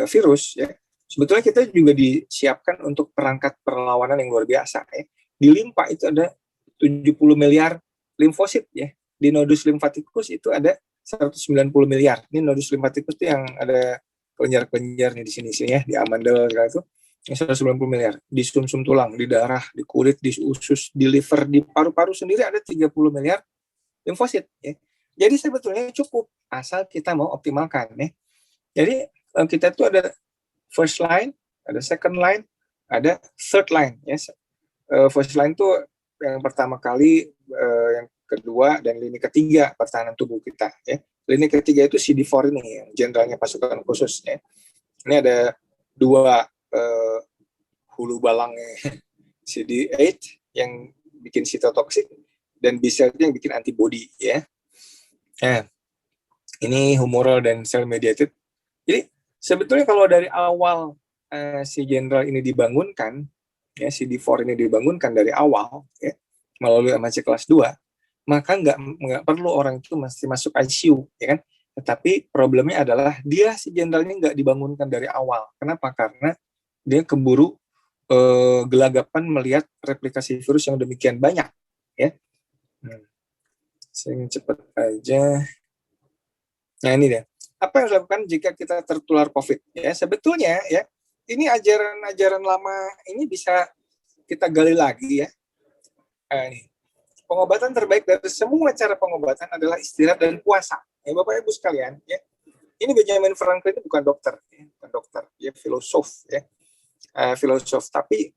virus, ya, sebetulnya kita juga disiapkan untuk perangkat perlawanan yang luar biasa, ya. Di limpa itu ada 70 miliar limfosit, ya. Di nodus limfatikus itu ada 190 miliar. Ini nodus limfatikus itu yang ada kelenjar-kelenjar nih di sini ya, di amandel gitu, 190 miliar. Di sumsum tulang, di darah, di kulit, di usus, di liver, di paru-paru sendiri ada 30 miliar limfosit, ya. Jadi sebetulnya cukup asal kita mau optimalkan, ya. Jadi kita itu ada first line, ada second line, ada third line, ya. First line itu yang pertama kali, yang kedua, dan lini ketiga pertahanan tubuh kita, ya. Lini ketiga itu CD4 ini, yang jenderalnya pasukan khusus, ya. Ini ada 2 hulu balangnya, CD8 yang bikin sitotoksik dan B-cell yang bikin antibody, ya. Nah, ini humoral dan cell mediated. Jadi sebetulnya kalau dari awal si jenderal ini dibangunkan, ya, CD4 ini dibangunkan dari awal, ya, melalui MHC kelas 2, maka nggak perlu orang itu mesti masuk ICU, ya kan? Tetapi problemnya adalah dia si jenderalnya nggak dibangunkan dari awal. Kenapa? Karena dia keburu gelagapan melihat replikasi virus yang demikian banyak, ya. Saya cepat aja. Nah, ini deh. Apa yang dilakukan jika kita tertular COVID? Ya, sebetulnya, ya, ini ajaran-ajaran lama ini bisa kita gali lagi, ya. Ini. Pengobatan terbaik dari semua cara pengobatan adalah istirahat dan puasa. Ya, Bapak Ibu sekalian, ya. Ini Benjamin Franklin itu bukan dokter, ya. Bukan dokter, dia filosof, ya. Filosof. Tapi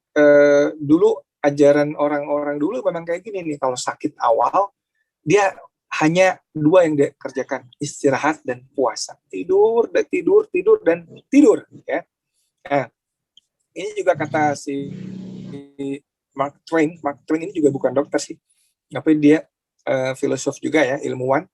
dulu ajaran orang-orang dulu memang kayak gini nih, kalau sakit awal dia hanya 2 yang dia kerjakan, istirahat dan puasa. Tidur, dan tidur, ya. Nah, ini juga kata si Mark Twain ini juga bukan dokter sih, tapi dia filosof juga ya, ilmuwan.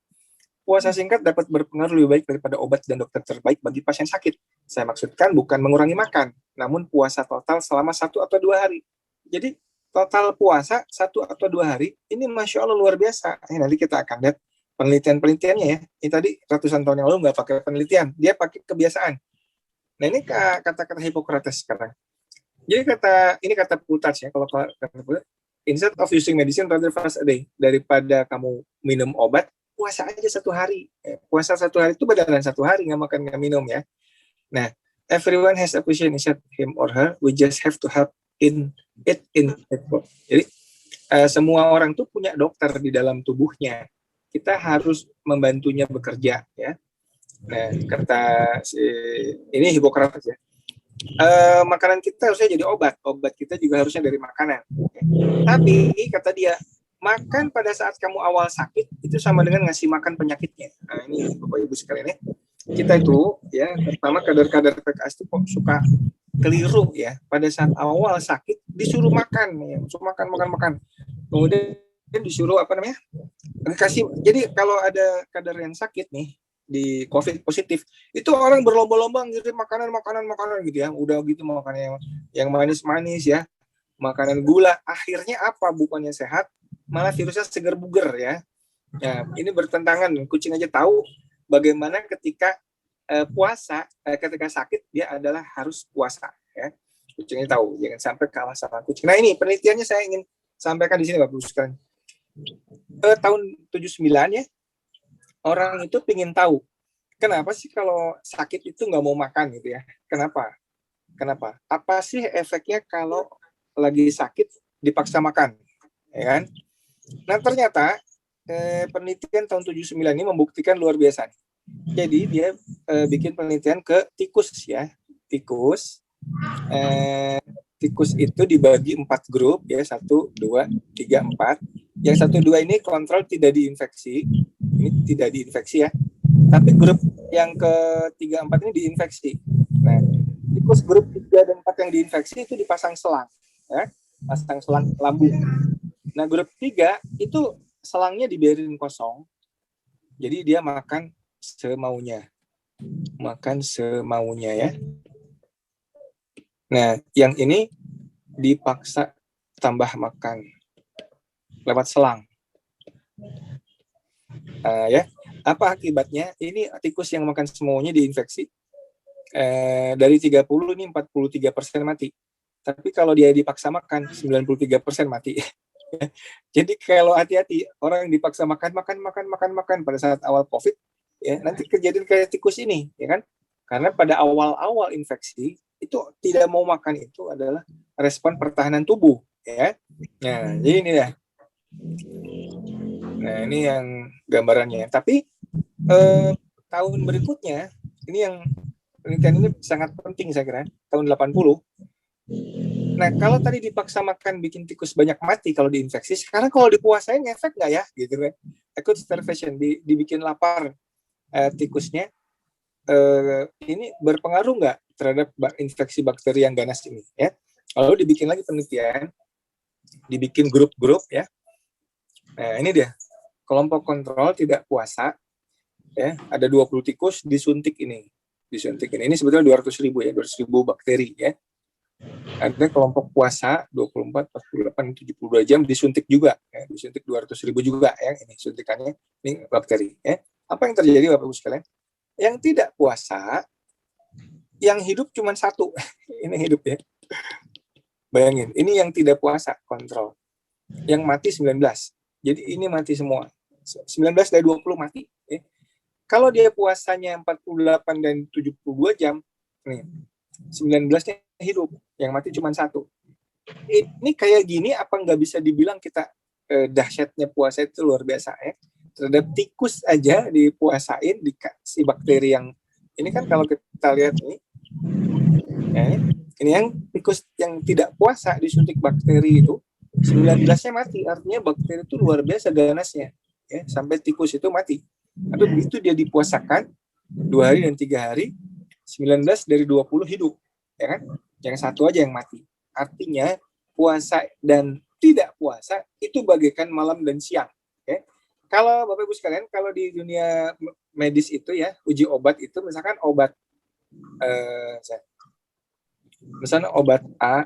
Puasa singkat dapat berpengaruh lebih baik daripada obat dan dokter terbaik bagi pasien sakit. Saya maksudkan bukan mengurangi makan, namun puasa total selama 1 atau 2 hari. Jadi total puasa 1 atau 2 hari, ini Masya Allah luar biasa. Nanti kita akan lihat penelitian-penelitiannya ya. Ini tadi ratusan tahun yang lalu nggak pakai penelitian, dia pakai kebiasaan. Nah ini kata-kata Hippocrates sekarang. Jadi ini kata Plutarch ya, kalau instead of using medicine rather fast a day, daripada kamu minum obat, puasa aja 1 hari. Puasa 1 hari itu bedaran 1 hari, nggak makan nggak minum ya. Nah, everyone has a patient inside him or her, we just have to help in it. Jadi semua orang tuh punya dokter di dalam tubuhnya. Kita harus membantunya bekerja ya. Nah, kata ini Hippocrates ya. Makanan kita harusnya jadi obat kita juga harusnya dari makanan. Tapi kata dia, makan pada saat kamu awal sakit itu sama dengan ngasih makan penyakitnya. Nah ini Bapak Ibu sekalian ya, kita itu ya pertama kader-kader PKS itu kok suka keliru ya, pada saat awal sakit disuruh makan ya, suruh makan, kemudian disuruh kasih. Jadi kalau ada kader yang sakit nih di COVID positif, itu orang berlomba-lomba ngirim makanan gitu ya, udah gitu makannya yang manis-manis ya, makanan gula, akhirnya apa, bukannya sehat, malah virusnya segar buger ya. Ya, ini bertentangan. Kucing aja tahu bagaimana ketika puasa, ketika sakit dia adalah harus puasa ya. Kucingnya tahu, jangan sampai kalah sama kucing. Nah ini penelitiannya saya ingin sampaikan di sini Bapak Ibu sekalian. Tahun 79 ya, orang itu ingin tahu kenapa sih kalau sakit itu nggak mau makan gitu ya. Kenapa? Apa sih efeknya kalau lagi sakit dipaksa makan, ya kan? Nah ternyata penelitian tahun 79 ini membuktikan luar biasa. Jadi dia bikin penelitian ke tikus ya. Tikus itu dibagi 4 grup ya, 1, 2, 3, 4. Yang 1, 2 ini kontrol tidak diinfeksi. Ini tidak diinfeksi ya. Tapi grup yang ke 3, 4 ini diinfeksi. Nah, tikus grup 3 dan 4 yang diinfeksi itu dipasang selang ya. Pasang selang lambung. Nah, grup 3 itu selangnya dibiarin kosong. Jadi dia makan semaunya. Ya. Nah, yang ini dipaksa tambah makan lewat selang. Ya, apa akibatnya? Ini tikus yang makan semaunya diinfeksi. Dari 30 ini 43% mati. Tapi kalau dia dipaksa makan 93% mati. Jadi kalau hati-hati orang yang dipaksa makan pada saat awal COVID ya, nanti kejadian kayak tikus ini ya kan, karena pada awal infeksi itu tidak mau makan itu adalah respon pertahanan tubuh ya. Nah jadi ini ya, nah ini yang gambarannya. Tapi tahun berikutnya ini yang penelitian ini sangat penting saya kira, tahun 80. Nah, kalau tadi dipaksa makan bikin tikus banyak mati kalau diinfeksi, sekarang kalau dipuasain ngefek nggak ya? Gitu kan? Acute starvation, dibikin lapar tikusnya, ini berpengaruh nggak terhadap infeksi bakteri yang ganas ini? Ya, lalu dibikin lagi penelitian, dibikin grup-grup ya. Nah, ini dia kelompok kontrol tidak puasa, ya, ada 20 tikus disuntik ini. Ini sebetulnya 200.000 ya, 200.000 bakteri ya. Ada kelompok puasa 24, 48, 72 jam disuntik juga ya, disuntik 200.000 juga ya, ini suntikannya ini bakteri ya. Apa yang terjadi Bapak Ibu sekalian? Yang tidak puasa yang hidup cuma 1. Ini hidup ya. Bayangin, ini yang tidak puasa kontrol. Yang mati 19. Jadi ini mati semua. 19 dari 20 mati ya. Kalau dia puasanya 48 dan 72 jam nih, 19-nya hidup, yang mati cuma 1. Ini kayak gini apa nggak bisa dibilang kita dahsyatnya puasa itu luar biasa ya. Terhadap tikus aja dipuasain, dikasih bakteri yang ini kan kalau kita lihat nih ya, ini yang tikus yang tidak puasa disuntik bakteri itu 19-nya mati, artinya bakteri itu luar biasa ganasnya ya, sampai tikus itu mati. Tapi begitu dia dipuasakan 2 hari dan 3 hari, 19 dari 20 hidup ya kan, yang 1 aja yang mati. Artinya puasa dan tidak puasa itu bagaikan malam dan siang. Okay? Kalau Bapak Ibu sekalian, kalau di dunia medis itu ya, uji obat itu misalkan obat, misalnya obat A,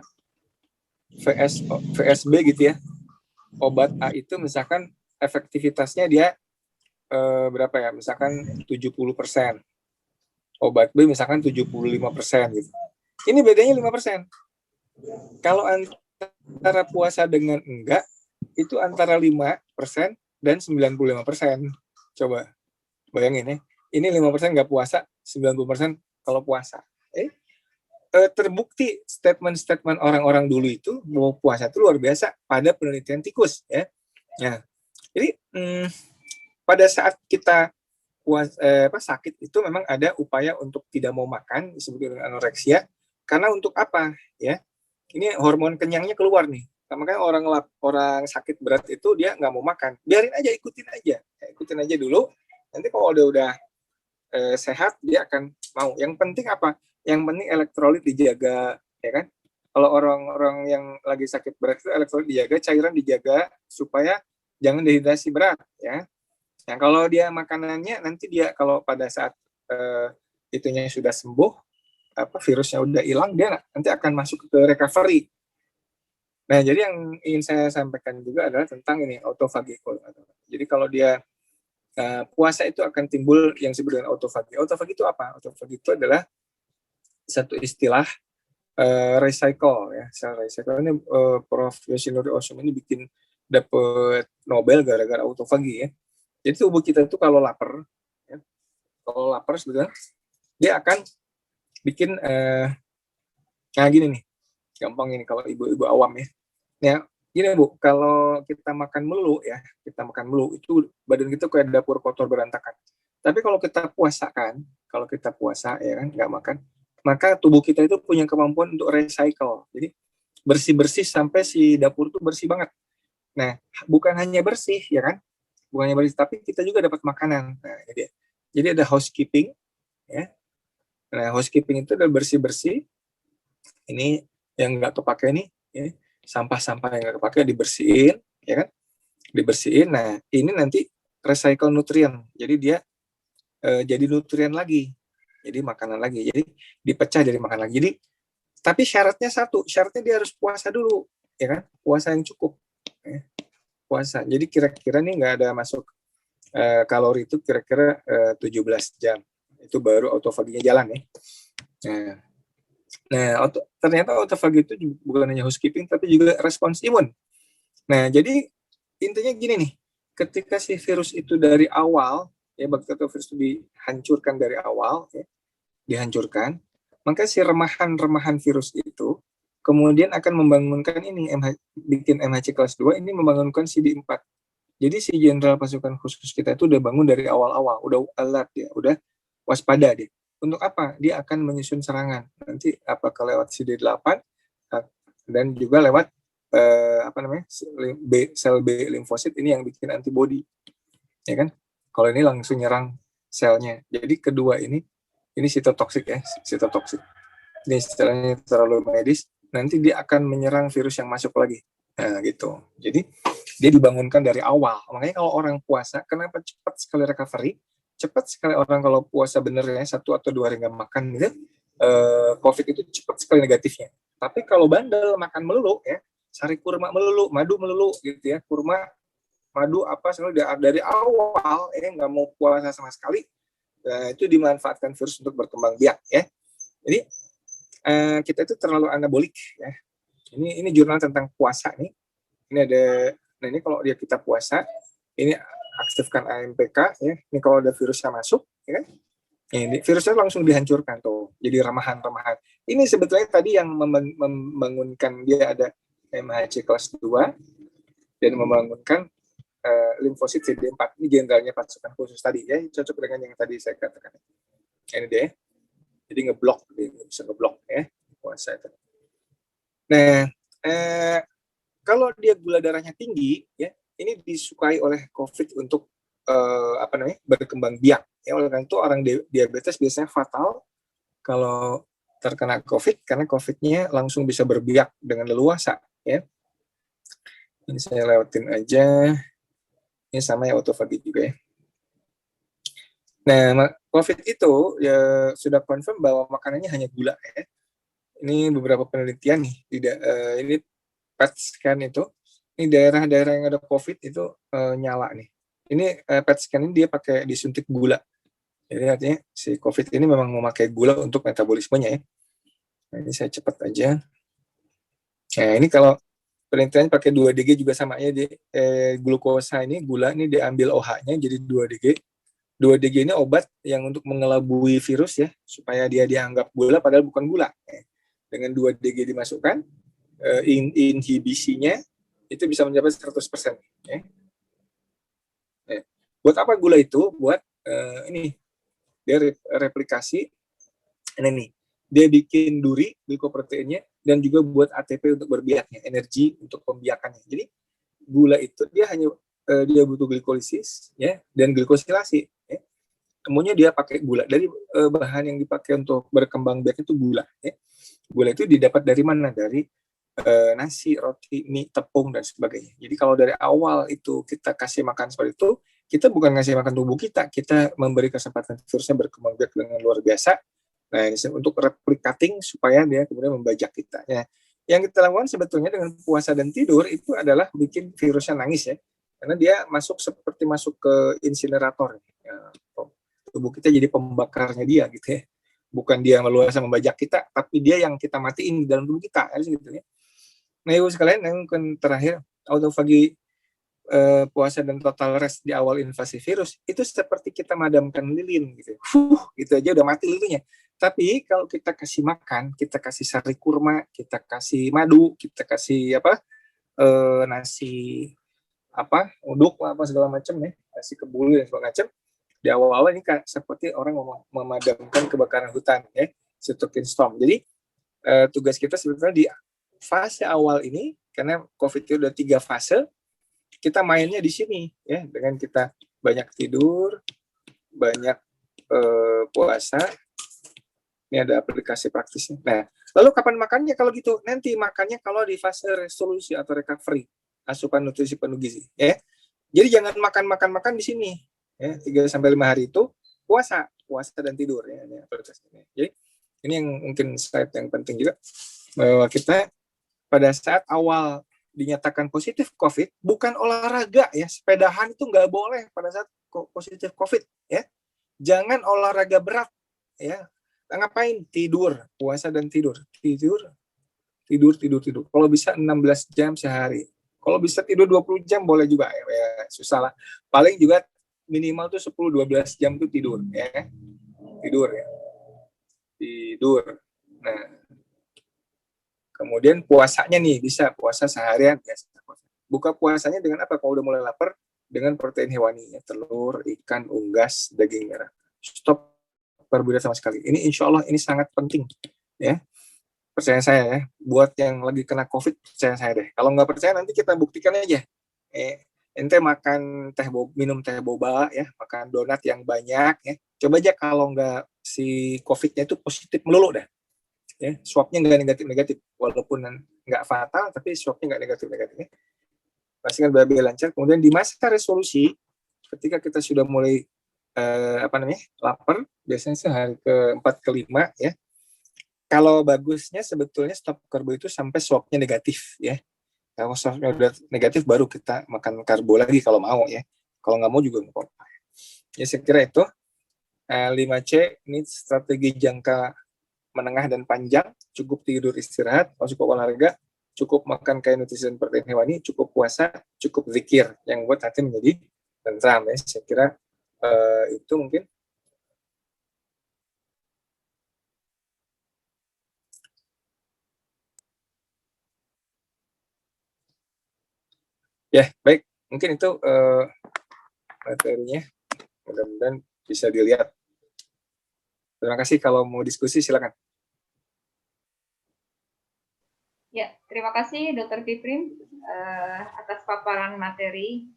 VSB gitu ya, obat A itu misalkan efektivitasnya dia berapa ya, misalkan 70%, obat B misalkan 75% gitu. Ini bedanya 5%. Kalau antara puasa dengan enggak, itu antara 5% dan 95%. Coba bayangin ya, ini 5% nggak puasa, 90% kalau puasa. Terbukti statement-statement orang-orang dulu itu bahwa puasa itu luar biasa pada penelitian tikus ya. Nah, jadi pada saat kita sakit itu memang ada upaya untuk tidak mau makan, disebut dengan anoreksia. Karena untuk apa ya? Ini hormon kenyangnya keluar nih. Makanya orang sakit berat itu dia nggak mau makan. Biarin aja, ikutin aja dulu. Nanti kalau udah sehat dia akan mau. Yang penting apa? Yang penting elektrolit dijaga, ya kan? Kalau orang-orang yang lagi sakit berat itu elektrolit dijaga, cairan dijaga supaya jangan dehidrasi berat, ya. Nah, kalau dia makanannya nanti dia kalau pada saat itunya sudah sembuh, virusnya udah hilang, dia nanti akan masuk ke recovery. Nah, jadi yang ingin saya sampaikan juga adalah tentang ini autofagi. Jadi kalau dia puasa itu akan timbul yang disebut dengan autofagi. Autofagi itu apa? Autofagi itu adalah satu istilah recycle ya. Sel recycle ini Prof. Yoshinori Oshima ini dapat Nobel gara-gara autofagi ya. Jadi tubuh kita itu kalau lapar sebetulnya dia akan bikin gini nih, gampang ini kalau ibu-ibu awam ya. Ya gini Bu, kalau kita makan melulu itu badan kita kayak dapur kotor berantakan. Tapi kalau kita puasa ya kan nggak makan, maka tubuh kita itu punya kemampuan untuk recycle. Jadi bersih-bersih sampai si dapur itu bersih banget. Nah, bukan hanya bersih ya kan, tapi kita juga dapat makanan. Nah, jadi ada housekeeping ya. Nah, housekeeping itu udah bersih-bersih. Ini yang nggak kepake nih, ya. Sampah-sampah yang nggak kepake dibersihin, ya kan? Dibersihin. Nah, ini nanti recycle nutrien. Jadi dia jadi nutrien lagi. Jadi makanan lagi. Jadi dipecah jadi makanan lagi. Jadi tapi syaratnya dia harus puasa dulu, ya kan? Puasa yang cukup. Ya. Puasa. Jadi kira-kira nih nggak ada masuk kalori itu kira-kira 17 jam. Itu baru autofaginya jalan ya. Nah, ternyata autofagi itu bukan hanya housekeeping tapi juga respons imun. Nah, jadi intinya gini nih, ketika si virus itu dari awal, ya bakteri atau virus itu dihancurkan dari awal, ya, maka si remahan virus itu kemudian akan membangunkan ini, bikin MHC kelas 2, ini membangunkan CD4. Jadi si jenderal pasukan khusus kita itu udah bangun dari awal-awal, udah alert dia, udah waspada dia. Untuk apa? Dia akan menyusun serangan. Nanti apakah lewat CD8 dan juga lewat sel B limfosit ini yang bikin antibody. Ya kan? Kalau ini langsung nyerang selnya. Jadi kedua ini sitotoksik ya, sitotoksik. Ini istilahnya terlalu medis, nanti dia akan menyerang virus yang masuk lagi. Nah, gitu. Jadi dia dibangunkan dari awal. Makanya kalau orang puasa, kenapa cepat sekali recovery? Cepat sekali orang kalau puasa bener ya, 1 atau 2 hari nggak makan gitu, COVID itu cepat sekali negatifnya. Tapi kalau bandel makan melulu ya, sari kurma melulu, madu melulu gitu ya, kurma, madu selalu dari awal ya nggak mau puasa sama sekali, itu dimanfaatkan virus untuk berkembang biak ya. Jadi kita itu terlalu anabolik ya. Ini jurnal tentang puasa nih. Ini ada, nah ini kalau kita puasa, ini aktifkan AMPK ya. Ini kalau ada virusnya masuk, ya kan? Ini virusnya langsung dihancurkan tuh. Jadi remahan. Ini sebetulnya tadi yang membangunkan dia ada MHC kelas 2 dan membangunkan limfosit CD4. Ini jenderalnya pasukan khusus tadi ya, cocok dengan yang tadi saya katakan. Ini dia. Jadi bisa ngeblok ya puasa itu. Nah, kalau dia gula darahnya tinggi ya, ini disukai oleh COVID untuk berkembang biak. Ya, oleh karena itu orang diabetes biasanya fatal kalau terkena COVID karena COVID-nya langsung bisa berbiak dengan leluasa ya. Ini saya lewatin aja. Ini sama ya autofagi juga ya. Nah, COVID itu ya sudah confirm bahwa makanannya hanya gula ya. Ini beberapa penelitian nih, tidak ini PET scan itu. Ini daerah-daerah yang ada COVID itu nyala nih. Ini PET scan ini dia pakai disuntik gula. Jadi artinya si COVID ini memang memakai gula untuk metabolismenya ya. Nah, ini saya cepat aja. Nah, ini kalau penelitian pakai 2DG juga sama ya, glukosa ini gula ini diambil OH-nya jadi 2DG. 2DG ini obat yang untuk mengelabui virus ya, supaya dia dianggap gula padahal bukan gula. Dengan 2DG dimasukkan, inhibisinya itu bisa mencapai 100%. Ya. Buat apa gula itu? Buat ini, dia replikasi, ini nih, dia bikin duri, glikoproteinnya, dan juga buat ATP untuk berbiaknya, energi untuk pembiakannya. Jadi gula itu dia hanya dia butuh glikolisis ya dan glikosilasi. Ya. Kemudian dia pakai gula dari bahan yang dipakai untuk berkembang biak itu gula. Ya. Gula itu didapat dari mana? Dari nasi, roti, mie, tepung dan sebagainya. Jadi kalau dari awal itu kita kasih makan seperti itu, kita bukan ngasih makan tubuh kita memberi kesempatan virusnya berkembang biak dengan luar biasa. Nah, ini untuk replicating supaya dia kemudian membajak kita. Ya. Yang kita lakukan sebetulnya dengan puasa dan tidur itu adalah bikin virusnya nangis ya. Karena dia seperti masuk ke insinerator. Ya. Tubuh kita jadi pembakarnya dia gitu ya. Bukan dia meluasa membajak kita, tapi dia yang kita matiin di dalam tubuh kita. Harus gitu ya. Nah, ibu sekalian, yang terakhir, autofagi puasa dan total rest di awal invasi virus, itu seperti kita madamkan lilin gitu. Gitu aja udah mati lilinnya. Tapi kalau kita kasih makan, kita kasih sari kurma, kita kasih madu, kita kasih nasi uduk apa segala macam ya, nasi kebuli dan segala macam. Di awal-awal ini seperti orang memadamkan kebakaran hutan ya, cytokine storm. Jadi tugas kita sebetulnya di fase awal ini, karena COVID itu udah 3 fase, kita mainnya di sini ya, dengan kita banyak tidur, banyak puasa. Ini ada aplikasi praktisnya. Nah, lalu kapan makannya kalau gitu? Nanti makannya kalau di fase resolusi atau recovery, asupan nutrisi penuh gizi. Ya. Jadi jangan makan di sini. Ya, 3-5 hari itu puasa dan tidur. Ya, ini aplikasinya. Jadi ini yang mungkin slide yang penting juga, bahwa kita pada saat awal dinyatakan positif COVID, bukan olahraga ya, sepedahan itu nggak boleh pada saat positif COVID. Ya. Jangan olahraga berat. Ya. Ngapain? Tidur, puasa dan tidur. Tidur. Kalau bisa 16 jam sehari. Kalau bisa tidur 20 jam boleh juga ya, susah lah. Paling juga minimal tuh 10-12 jam tuh tidur ya. Tidur. Nah. Kemudian puasanya nih bisa puasa seharian biasa. Buka puasanya dengan apa? Kalau udah mulai lapar, dengan protein hewani ya, telur, ikan, unggas, daging merah. Stop karbohidrat sama sekali. Ini insya Allah ini sangat penting ya. Percaya saya ya. Buat yang lagi kena COVID, percaya saya deh. Kalau nggak percaya nanti kita buktikan aja. Ente makan minum teh boba ya, makan donat yang banyak ya. Coba aja kalau nggak si COVID-nya itu positif melulu dah. Ya, swabnya nggak negatif, walaupun nggak fatal, tapi swabnya nggak negatif ya. Pastikan BAB lancar. Kemudian di masa resolusi, ketika kita sudah mulai lapar, biasanya hari ke-4 ke-5 ya. Kalau bagusnya sebetulnya stop karbo itu sampai swabnya negatif ya. Kalau swabnya udah negatif baru kita makan karbo lagi kalau mau ya. Kalau nggak mau juga nggak apa-apa. Ya saya kira itu 5C ini strategi jangka menengah dan panjang. Cukup tidur istirahat, cukup olahraga, cukup makan kayak nutrisi dan protein hewani, cukup puasa, cukup zikir yang buat hati menjadi tentram ya. Saya kira itu mungkin. Ya, baik. Mungkin itu materinya. Mudah-mudahan bisa dilihat. Terima kasih. Kalau mau diskusi, silakan. Ya, terima kasih Dr. Piprim atas paparan materi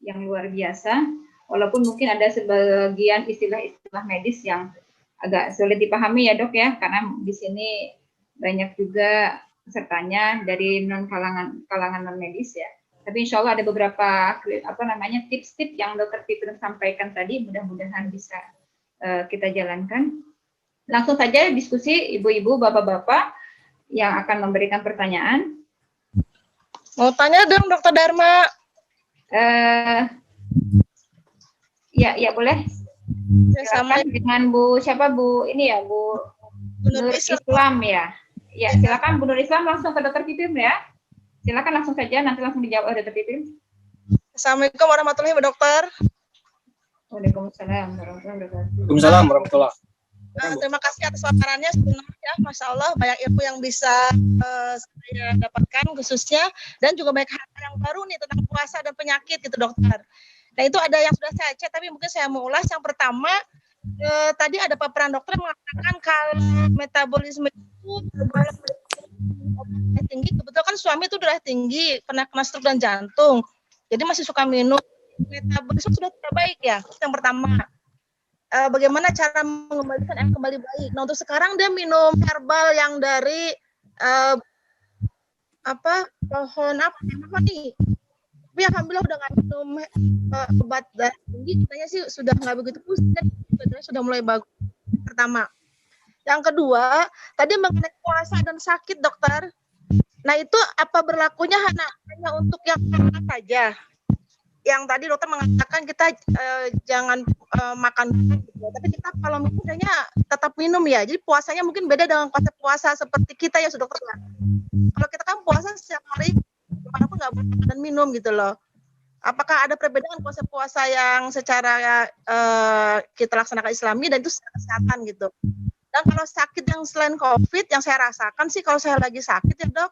yang luar biasa. Walaupun mungkin ada sebagian istilah-istilah medis yang agak sulit dipahami ya dok ya, karena di sini banyak juga pesertanya dari kalangan non medis ya. Tapi insya Allah ada beberapa tips-tips yang Dokter Fitrin sampaikan tadi, mudah-mudahan bisa kita jalankan. Langsung saja diskusi ibu-ibu, bapak-bapak yang akan memberikan pertanyaan. Mau tanya dong, Dokter Dharma. Ya boleh. Sama Dengan Bu Nur Islam ya. Ya, silakan Bu Nur Islam langsung ke Dokter Fitrin ya. Silakan langsung saja, nanti langsung dijawab oleh Dokter Fitrin. Assalamualaikum warahmatullahi wabarakatuh, Dokter. Waalaikumsalam warahmatullahi wabarakatuh. Waalaikumsalam warahmatullahi. Terima kasih atas paparannya, sebenarnya Masya Allah banyak ilmu yang bisa saya dapatkan khususnya, dan juga banyak hal yang baru nih tentang puasa dan penyakit gitu dokter. Nah itu ada yang sudah saya cek, tapi mungkin saya mau ulas. Yang pertama, tadi ada paparan dokter mengatakan kalau metabolisme itu tinggi, kebetulan kan suami itu darah tinggi, pernah kena stroke dan jantung, jadi masih suka minum, metabolisme sudah tidak baik ya. Yang pertama, bagaimana cara mengembalikan yang kembali baik. Nah untuk sekarang dia minum herbal yang dari pohon apa nih? Tapi alhamdulillah udah nggak minum obat darah tinggi, katanya sih sudah nggak begitu pusing dan sudah mulai bagus. Pertama. Yang kedua, tadi mengenai puasa dan sakit dokter. Nah itu apa berlakunya hanya untuk yang makan saja? Yang tadi dokter mengatakan kita jangan makan, tapi kita kalau minum kayaknya tetap minum ya. Jadi puasanya mungkin beda dengan konsep puasa seperti kita ya, dokter. Kalau kita kan puasa setiap hari, walaupun nggak boleh makan dan minum gitu loh. Apakah ada perbedaan konsep puasa yang secara kita laksanakan Islami dan itu secara kesehatan gitu? Dan kalau sakit yang selain COVID, yang saya rasakan sih kalau saya lagi sakit ya dok,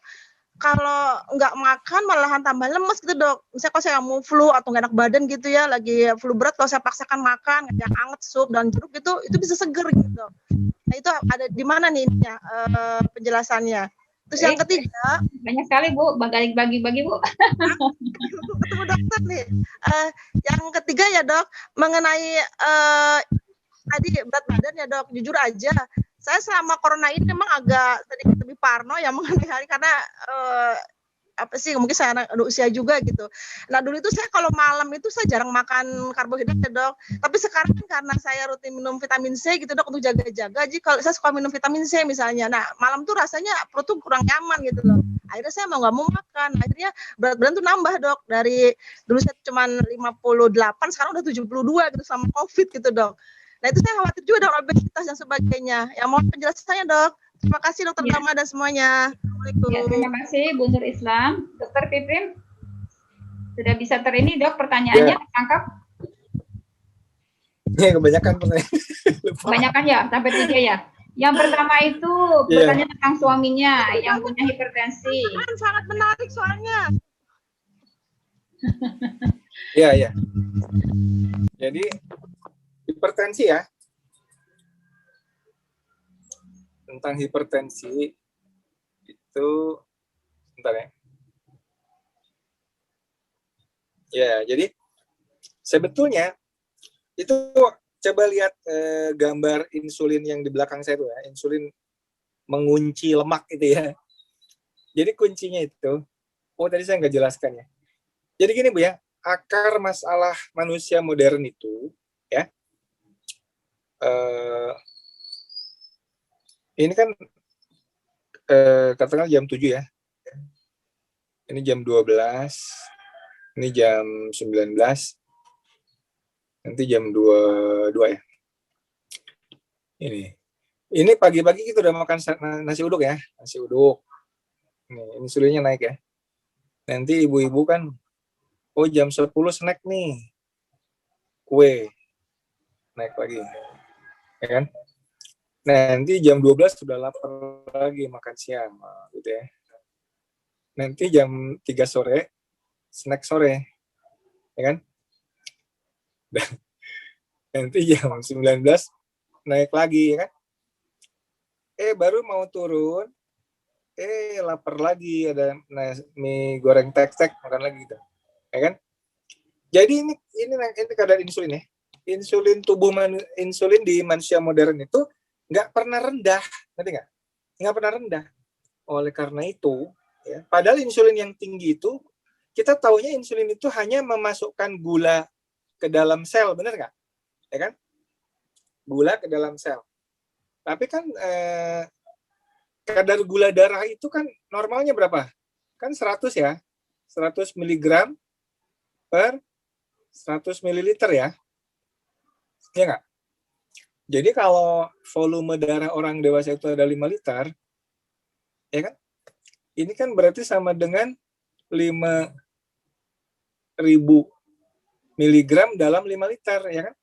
kalau nggak makan malahan tambah lemes gitu dok. Misalnya kalau saya mau flu atau nggak enak badan gitu ya, lagi flu berat, kalau saya paksakan makan yang anget, sup dan jeruk gitu, itu bisa seger gitu. Nah itu ada di mana nih penjelasannya? Terus yang ketiga, banyak sekali Bu, bagi Bu. Ketemu dokter nih. Yang ketiga ya dok, mengenai tadi berat badan ya dok, jujur aja saya selama corona ini memang agak sedikit lebih parno ya mengenai hari, karena mungkin saya ada usia juga gitu. Nah dulu itu saya kalau malam itu saya jarang makan karbohidrat ya dok, tapi sekarang karena saya rutin minum vitamin C gitu dok untuk jaga-jaga, jadi kalau saya suka minum vitamin C misalnya, nah malam tuh rasanya perut tuh kurang nyaman gitu loh, akhirnya saya mau nggak mau makan, akhirnya berat badan tuh nambah dok, dari dulu saya cuma 58 sekarang udah 72 gitu sama COVID gitu dok. Nah itu saya khawatir juga dengan obesitas dan sebagainya. Ya mohon penjelasannya dok. Terima kasih dokter Dharma dan semuanya. Assalamualaikum. Ya, terima kasih Bu Nur Islam. Dokter Fitrin sudah bisa ini dok, pertanyaannya tertangkap? Ya kebanyakan pertanyaan. Kebanyakan ya, sampai 3 ya. Yang pertama itu bertanya tentang suaminya yang punya hipertensi. Sangat menarik soalnya. Iya. Jadi hipertensi ya. Tentang hipertensi itu bentar ya. Ya, jadi sebetulnya itu coba lihat gambar insulin yang di belakang saya itu ya, insulin mengunci lemak itu ya. Jadi kuncinya itu, tadi saya nggak jelaskan ya. Jadi gini Bu ya, akar masalah manusia modern itu ya, ini kan katakanlah jam 7 ya. Ini jam 12, ini jam 19, nanti jam 22 ya. Ini pagi-pagi kita udah makan nasi uduk ya, nasi uduk. Nih, insulinnya naik ya. Nanti ibu-ibu kan, jam 10 snack nih, kue, naik lagi. Ya kan? Nanti jam 12 sudah lapar lagi makan siang, gitu ya. Nanti jam 3 sore, snack sore, ya kan? Dan nanti jam 19 naik lagi, ya kan? Baru mau turun, lapar lagi, ada mie goreng tek-tek, makan lagi gitu, ya kan? Jadi ini kadar insulin ya. Insulin di manusia modern itu nggak pernah rendah, ngerti nggak? Nggak pernah rendah. oleh karena itu, ya, padahal insulin yang tinggi itu, kita taunya insulin itu hanya memasukkan gula ke dalam sel, benar nggak? Ya kan? Gula ke dalam sel. Tapi kan kadar gula darah itu kan normalnya berapa? Kan 100 ya. 100 mg per 100 ml ya. Ya nggak? Jadi kalau volume darah orang dewasa itu ada 5 liter, ya kan? Ini kan berarti sama dengan 5.000 miligram dalam 5 liter, ya kan?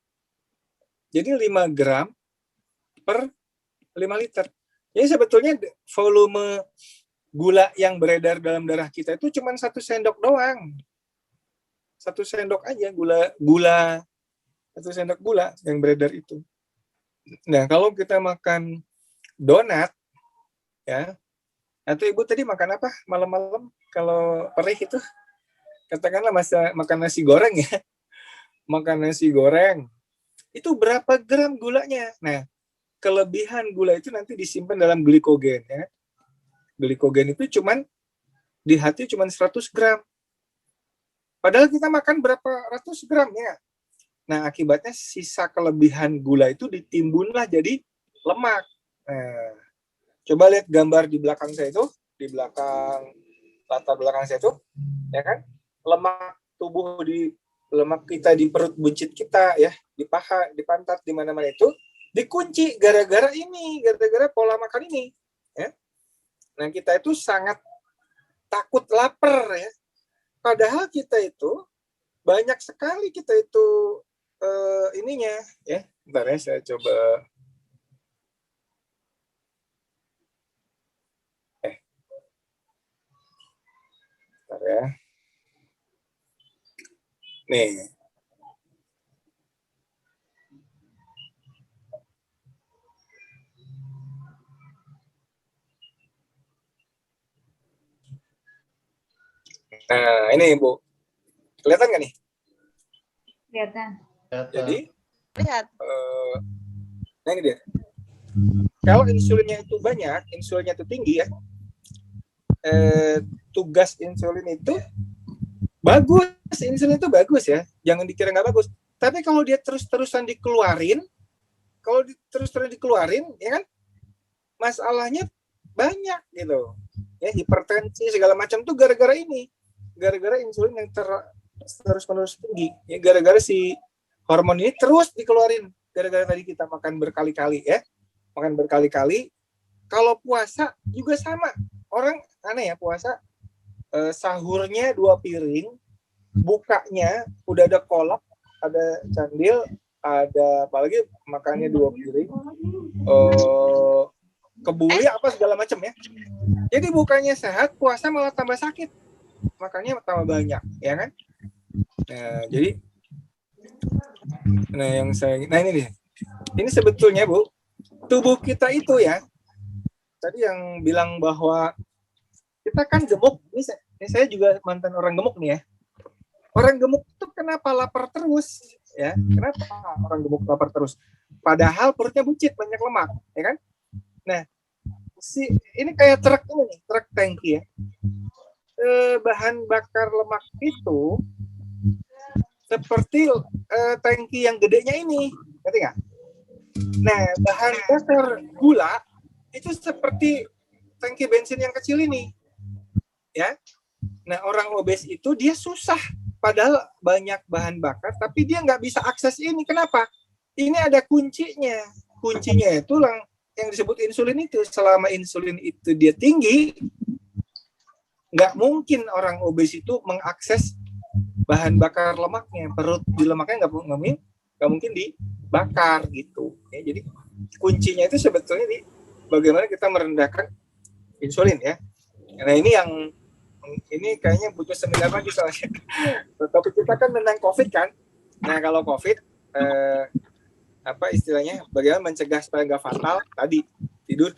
Jadi 5 gram per 5 liter. Jadi sebetulnya volume gula yang beredar dalam darah kita itu cuma 1 sendok doang. 1 sendok aja gula 1 sendok gula yang beredar itu. Nah, kalau kita makan donat, ya, atau Ibu tadi makan apa malam-malam kalau perih itu? Katakanlah makan nasi goreng ya. Makan nasi goreng. Itu berapa gram gulanya? Nah, kelebihan gula itu nanti disimpan dalam glikogen. Ya. Glikogen itu di hati cuma 100 gram. Padahal kita makan berapa ratus gram ya. Nah, akibatnya sisa kelebihan gula itu ditimbunlah jadi lemak. Nah, coba lihat gambar di belakang saya itu, di belakang latar belakang saya itu, ya kan? Lemak kita di perut buncit kita ya, di paha, di pantat, di mana-mana itu dikunci gara-gara pola makan ini, ya. Nah, kita itu sangat takut lapar ya. Padahal kita itu banyak sekali ininya ya. Bentar ya, saya coba bentar ya. Nih. Nah, ini Bu. Kelihatan nggak nih? Kelihatan. Jadi, Lihat. nah ini dia. Kalau insulinnya itu banyak, insulinnya itu tinggi ya, tugas insulin itu bagus. Insulin itu bagus ya. Jangan dikira nggak bagus. Tapi kalau dia terus-terusan dikeluarin, ya kan, masalahnya banyak gitu. Ya, hipertensi segala macam tuh gara-gara ini. Gara-gara insulin yang terus-menerus tinggi. Ya, gara-gara si hormon ini terus dikeluarin. Gara-gara tadi kita makan berkali-kali ya. Makan berkali-kali. Kalau puasa juga sama. Orang aneh ya, puasa sahurnya 2 piring, bukanya udah ada kolak, ada candil, ada apalagi makannya 2 piring, kebuli apa segala macam ya. Jadi bukannya sehat, puasa malah tambah sakit, makanya tambah banyak, ya kan? Nah, jadi, nah ini nih, ini sebetulnya Bu, tubuh kita itu ya, tadi yang bilang bahwa kita kan gemuk, ini saya juga mantan orang gemuk nih ya. Orang gemuk itu kenapa lapar terus? Ya, kenapa orang gemuk lapar terus? Padahal perutnya buncit, banyak lemak, ya kan? Nah, ini kayak truk ini nih, truk tangki ya. Bahan bakar lemak itu seperti tangki yang gedenya ini, ngerti nggak? Nah, bahan bakar gula itu seperti tangki bensin yang kecil ini, ya. Nah, orang obes itu dia susah, padahal banyak bahan bakar, tapi dia nggak bisa akses ini. Kenapa? Ini ada kuncinya. Kuncinya itu yang disebut insulin itu. Selama insulin itu dia tinggi, nggak mungkin orang obes itu mengakses bahan bakar lemaknya. Perut di lemaknya nggak mungkin dibakar gitu. Ya, jadi kuncinya itu sebetulnya di bagaimana kita merendahkan insulin ya. Nah, ini kayaknya butuh seminar lagi soalnya. Topik kita kan tentang COVID kan. Nah, kalau COVID apa istilahnya? Bagaimana mencegah supaya nggak fatal? Tadi tidur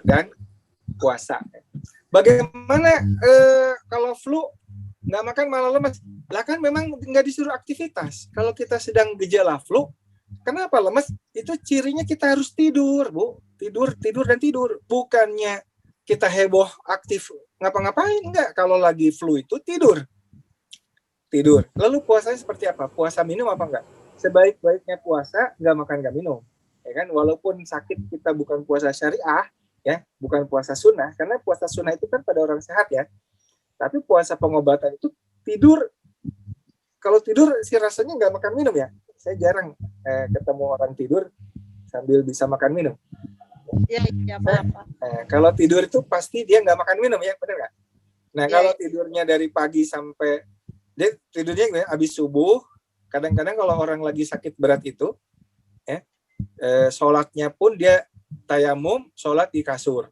dan puasa. Bagaimana kalau flu nggak makan malah lemas? Lah kan memang nggak disuruh aktivitas. Kalau kita sedang gejala flu, kenapa lemas? Itu cirinya kita harus tidur, Bu. Tidur dan tidur. Bukannya kita heboh aktif ngapa-ngapain? Enggak. Kalau lagi flu itu tidur. Lalu puasanya seperti apa? Puasa minum apa enggak? Sebaik-baiknya puasa nggak makan nggak minum, ya kan? Walaupun sakit kita bukan puasa syariah, ya, bukan puasa sunnah, karena puasa sunnah itu kan pada orang sehat ya. Tapi puasa pengobatan itu tidur. Kalau tidur sih rasanya nggak makan minum ya. Saya jarang ketemu orang tidur sambil bisa makan minum. Iya, apa-apa. Kalau tidur itu pasti dia nggak makan minum ya, benar nggak? Nah, kalau tidurnya dari pagi sampai dia tidurnya gimana? Habis subuh. Kadang-kadang kalau orang lagi sakit berat itu, sholatnya pun dia tayamum, sholat di kasur,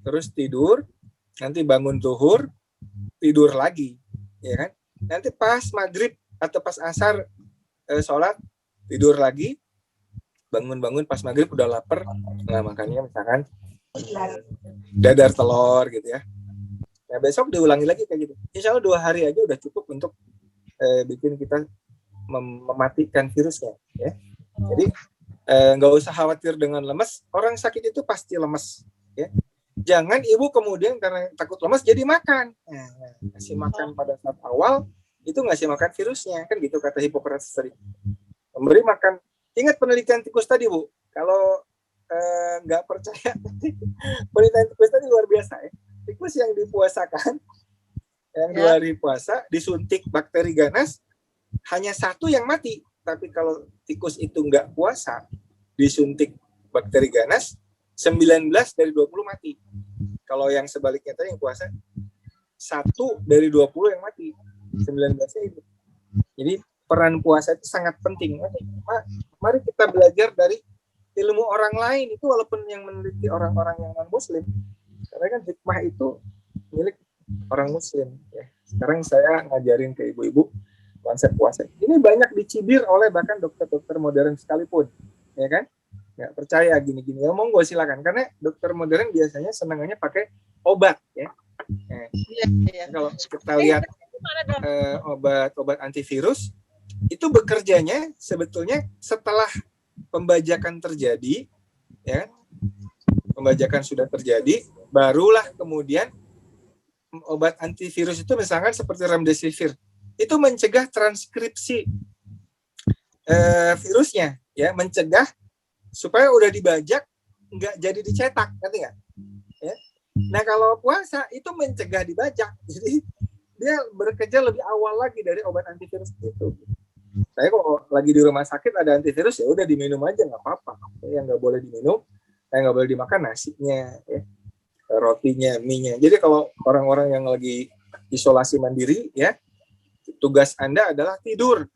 terus tidur, nanti bangun zuhur, tidur lagi, ya kan? Nanti pas maghrib atau pas asar sholat, tidur lagi, bangun-bangun pas maghrib udah lapar, nah makannya misalkan dadar telur gitu ya. Nah besok diulangi lagi kayak gitu. Insya Allah 2 hari aja udah cukup untuk bikin kita mematikan virusnya, ya. Jadi nggak usah khawatir dengan lemes. Orang sakit itu pasti lemes, ya. Jangan ibu kemudian karena takut lemes jadi makan. Kasih makan pada saat awal itu ngasih makan virusnya, kan gitu kata Hippocrates tadi. Memberi makan. Ingat penelitian tikus tadi, Bu. Kalau nggak percaya, penelitian tikus tadi luar biasa, ya. Tikus yang dipuasakan, yang 2 hari puasa disuntik bakteri ganas, hanya 1 yang mati. Tapi kalau tikus itu nggak puasa, disuntik bakteri ganas, 19 dari 20 mati. Kalau yang sebaliknya tadi yang puasa, 1 dari 20 yang mati, 19-nya itu. Jadi peran puasa itu sangat penting. Mari kita belajar dari ilmu orang lain itu, walaupun yang meneliti orang-orang yang non-muslim. Karena kan hikmah itu milik orang muslim. Ya. Sekarang saya ngajarin ke ibu-ibu konsep puasa. Ini banyak dicibir oleh bahkan dokter-dokter modern sekalipun, ya kan? Nggak percaya gini-gini. Ya monggo silakan. Karena dokter modern biasanya senangannya pakai obat, ya. Kalau kita lihat obat antivirus itu bekerjanya sebetulnya setelah pembajakan terjadi, ya. Pembajakan sudah terjadi, barulah kemudian obat antivirus itu misalkan seperti remdesivir itu mencegah transkripsi virusnya, ya, mencegah supaya udah dibajak nggak jadi dicetak, ngerti nggak? Ya. Nah kalau puasa itu mencegah dibajak, jadi dia bekerja lebih awal lagi dari obat antivirus itu. Saya kalau lagi di rumah sakit ada antivirus ya udah diminum aja nggak apa-apa. Yang nggak boleh diminum, yang nggak boleh dimakan nasinya, ya, rotinya, mie-nya. Jadi kalau orang-orang yang lagi isolasi mandiri, ya, tugas Anda adalah tidur.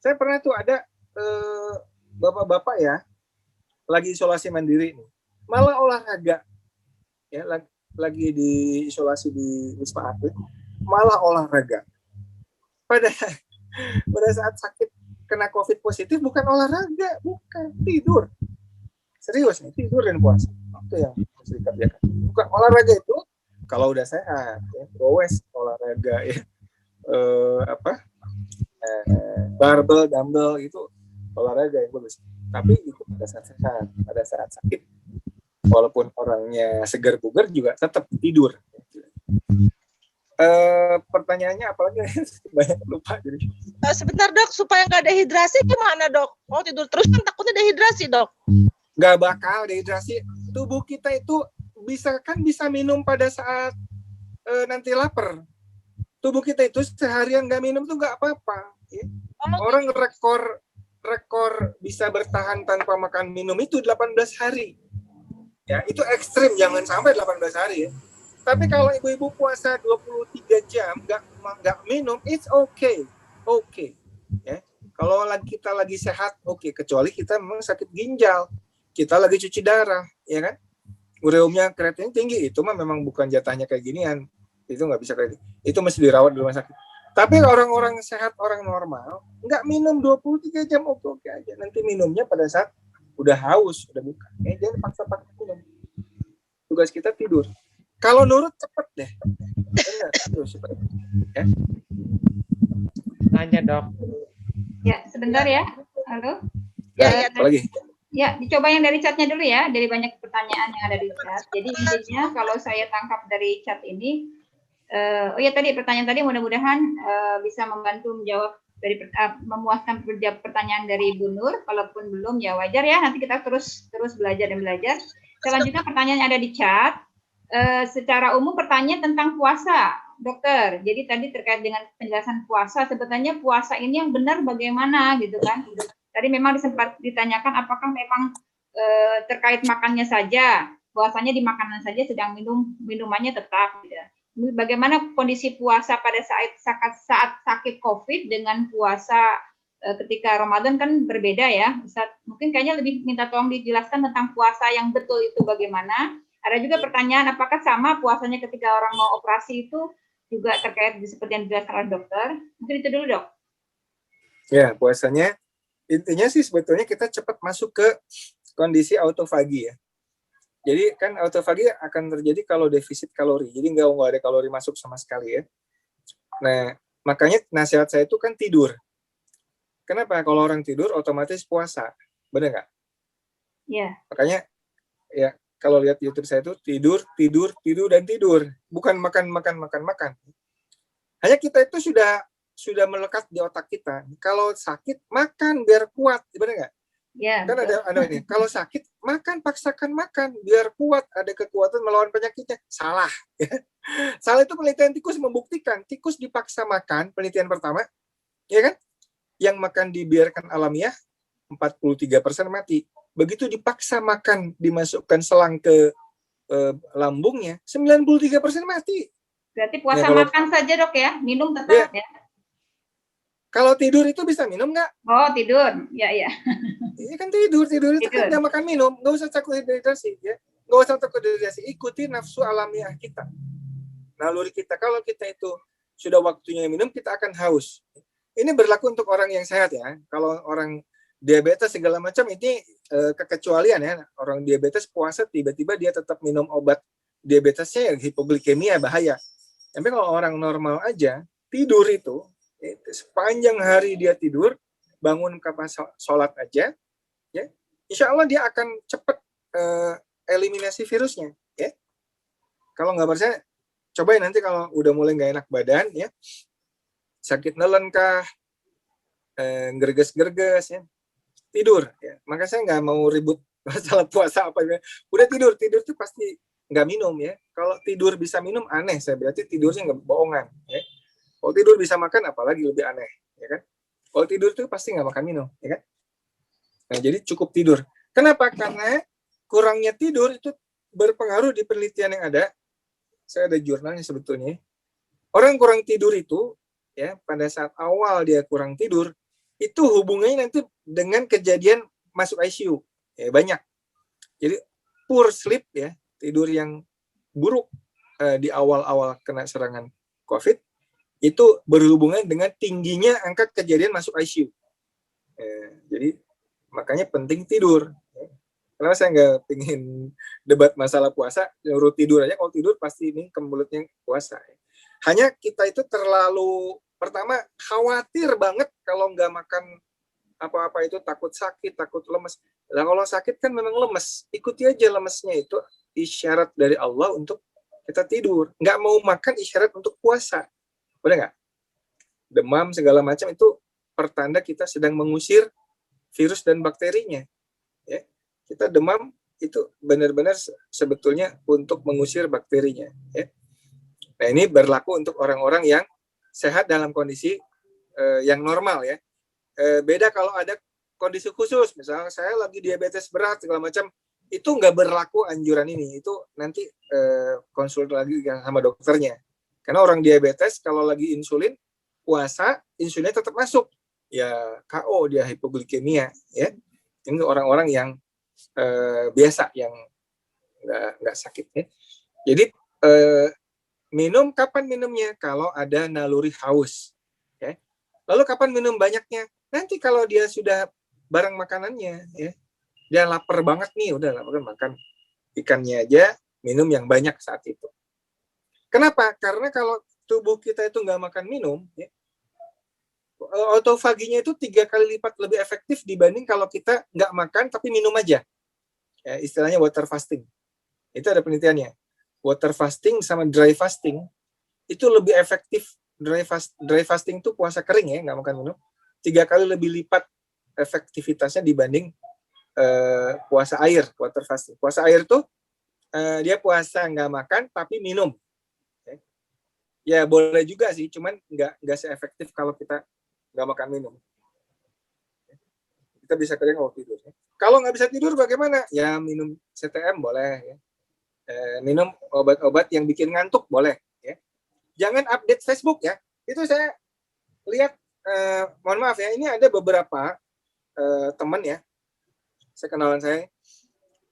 Saya pernah tuh ada bapak-bapak ya, lagi isolasi mandiri, malah olahraga, ya, lagi di isolasi di Wisma Atlet, malah olahraga. Pada saat sakit kena COVID positif bukan olahraga, bukan tidur. Serius nih, tidur dan puasa. Itu yang harus dikerjakan. Bukan olahraga itu kalau udah sehat, ya, gowes olahraga, ya. Barbel, dumbbell itu olahraga yang bagus. Tapi itu pada saat sehat, pada saat sakit, walaupun orangnya segar bugar juga tetap tidur. Pertanyaannya apalagi banyak lupa jadi. Sebentar dok, supaya nggak dehidrasi gimana dok? Oh tidur terus kan takutnya dehidrasi dok. Nggak bakal dehidrasi. Tubuh kita itu bisa minum pada saat nanti lapar. Tubuh kita itu seharian nggak minum tuh nggak apa-apa. Ya. Orang rekor bisa bertahan tanpa makan minum itu 18 hari. Ya, itu ekstrim, jangan sampai 18 hari ya. Tapi kalau ibu-ibu puasa 23 jam nggak minum, it's okay. Oke. Ya. Kalau kita lagi sehat, oke. Kecuali kita memang sakit ginjal, kita lagi cuci darah, ya kan? Ureumnya kreatinnya tinggi, itu mah memang bukan jatahnya kayak ginian. Itu nggak bisa kayak gitu. Itu mesti dirawat di rumah sakit. Tapi orang-orang sehat, orang normal, nggak minum 23 jam, oke aja. Nanti minumnya pada saat udah haus, udah buka. Jangan paksa-paksa minum. Tugas kita tidur. Kalau nurut cepet deh. Benar, terus cepet. Ya. Tanya dok. Ya, sebentar ya. Halo. Ya, apa lagi? Ya, dicoba yang dari chatnya dulu ya, dari banyak pertanyaan yang ada di chat. Jadi intinya kalau saya tangkap dari chat ini, oh ya tadi pertanyaan tadi mudah-mudahan bisa membantu menjawab dari memuaskan pertanyaan dari Bu Nur. Kalaupun belum ya wajar ya, nanti kita terus belajar dan belajar. Selanjutnya pertanyaan yang ada di chat, secara umum pertanyaan tentang puasa, dokter. Jadi tadi terkait dengan penjelasan puasa, sebetulnya puasa ini yang benar bagaimana gitu kan? Tadi memang sempat ditanyakan apakah memang terkait makannya saja, bahwasanya di makanan saja sedang minumannya tetap. Gitu. Bagaimana kondisi puasa pada saat sakit COVID dengan puasa ketika Ramadan kan berbeda ya. Mungkin kayaknya lebih minta tolong dijelaskan tentang puasa yang betul itu bagaimana. Ada juga pertanyaan apakah sama puasanya ketika orang mau operasi itu juga terkait seperti yang dijelaskan oleh dokter. Mungkin itu dulu, Dok. Ya, puasanya intinya sih sebetulnya kita cepat masuk ke kondisi autofagi ya. Jadi kan autofagi akan terjadi kalau defisit kalori. Jadi nggak ada kalori masuk sama sekali ya. Nah, makanya nasihat saya itu kan tidur. Kenapa? Kalau orang tidur otomatis puasa. Benar nggak? Iya. Makanya ya kalau lihat YouTube saya itu tidur, dan tidur. Bukan makan. Hanya kita itu sudah melekat di otak kita. Kalau sakit, makan biar kuat. Benar nggak? Ya, kan ada ini. Kalau sakit, paksakan makan biar kuat, ada kekuatan melawan penyakitnya. Salah. Salah itu penelitian tikus membuktikan. Tikus dipaksa makan, penelitian pertama, ya kan? Yang makan dibiarkan alamiah, 43% mati. Begitu dipaksa makan, dimasukkan selang ke lambungnya, 93% mati. Berarti puasa makan saja, Dok ya? Minum tetap ya? Kalau tidur itu bisa minum nggak? Oh, tidur. Ya. Iya kan tidur itu kan nggak makan minum, nggak usah takut dehidrasi ya, nggak usah takut dehidrasi, ikuti nafsu alamiah kita, naluri kita. Kalau kita itu sudah waktunya minum, kita akan haus. Ini berlaku untuk orang yang sehat ya. Kalau orang diabetes segala macam ini kekecualian ya. Orang diabetes puasa tiba-tiba dia tetap minum obat diabetesnya, ya hipoglikemia bahaya. Tapi kalau orang normal aja tidur itu sepanjang hari dia tidur, bangun kapan sholat aja, ya, insya Allah dia akan cepat eliminasi virusnya, ya. Kalau nggak percaya, cobain nanti kalau udah mulai nggak enak badan, ya, sakit nelen kah, gerges-gerges, ya, tidur, ya. Maka saya nggak mau ribut masalah puasa apa ya. Udah tidur tuh pasti nggak minum, ya. Kalau tidur bisa minum aneh, saya berarti tidurnya nggak bohongan, ya. Kalau tidur bisa makan, apalagi lebih aneh, ya kan? Kalau tidur tuh pasti nggak makan minum, ya kan? Nah, jadi cukup tidur. Kenapa? Karena kurangnya tidur itu berpengaruh di penelitian yang ada. Saya ada jurnalnya sebetulnya. Orang kurang tidur itu, ya, pada saat awal dia kurang tidur, itu hubungannya nanti dengan kejadian masuk ICU. Ya, banyak. Jadi poor sleep, ya, tidur yang buruk di awal-awal kena serangan COVID, itu berhubungan dengan tingginya angka kejadian masuk ICU. Jadi makanya penting tidur. Karena saya nggak pingin debat masalah puasa, nyuruh tidur aja. Kalau tidur pasti ini mulutnya puasa. Hanya kita itu terlalu, pertama khawatir banget kalau nggak makan apa-apa itu, takut sakit, takut lemes. Nah, kalau sakit kan memang lemes. Ikuti aja lemesnya, itu isyarat dari Allah untuk kita tidur. Nggak mau makan isyarat untuk puasa. Benar nggak? Demam segala macam itu pertanda kita sedang mengusir virus dan bakterinya. Ya, kita demam itu benar-benar sebetulnya untuk mengusir bakterinya. Ya. Nah, ini berlaku untuk orang-orang yang sehat dalam kondisi yang normal ya. Beda kalau ada kondisi khusus, misalnya saya lagi diabetes berat segala macam, itu nggak berlaku anjuran ini. Itu nanti konsul lagi sama dokternya. Karena orang diabetes kalau lagi insulin, puasa, insulinnya tetap masuk. Ya KO, dia hipoglikemia. Ya. Ini orang-orang yang biasa, yang nggak sakit. Ya. Jadi minum, kapan minumnya? Kalau ada naluri haus. Ya. Lalu kapan minum banyaknya? Nanti kalau dia sudah barang makanannya, ya, dia lapar banget nih, udah makan ikannya aja, minum yang banyak saat itu. Kenapa? Karena kalau tubuh kita itu nggak makan minum, ya, autofaginya itu 3 kali lipat lebih efektif dibanding kalau kita nggak makan tapi minum aja. Ya, istilahnya water fasting. Itu ada penelitiannya. Water fasting sama dry fasting itu lebih efektif. Dry fasting itu puasa kering ya, nggak makan minum. 3 kali lebih lipat efektivitasnya dibanding puasa air, water fasting. Puasa air tuh dia puasa nggak makan tapi minum. Ya boleh juga sih, cuman nggak seefektif kalau kita nggak makan minum. Kita bisa kering kalau tidur. Kalau nggak bisa tidur bagaimana? Ya minum CTM boleh. Ya. Minum obat-obat yang bikin ngantuk boleh. Ya. Jangan update Facebook ya. Itu saya lihat, mohon maaf ya, ini ada beberapa teman ya, kenalan saya,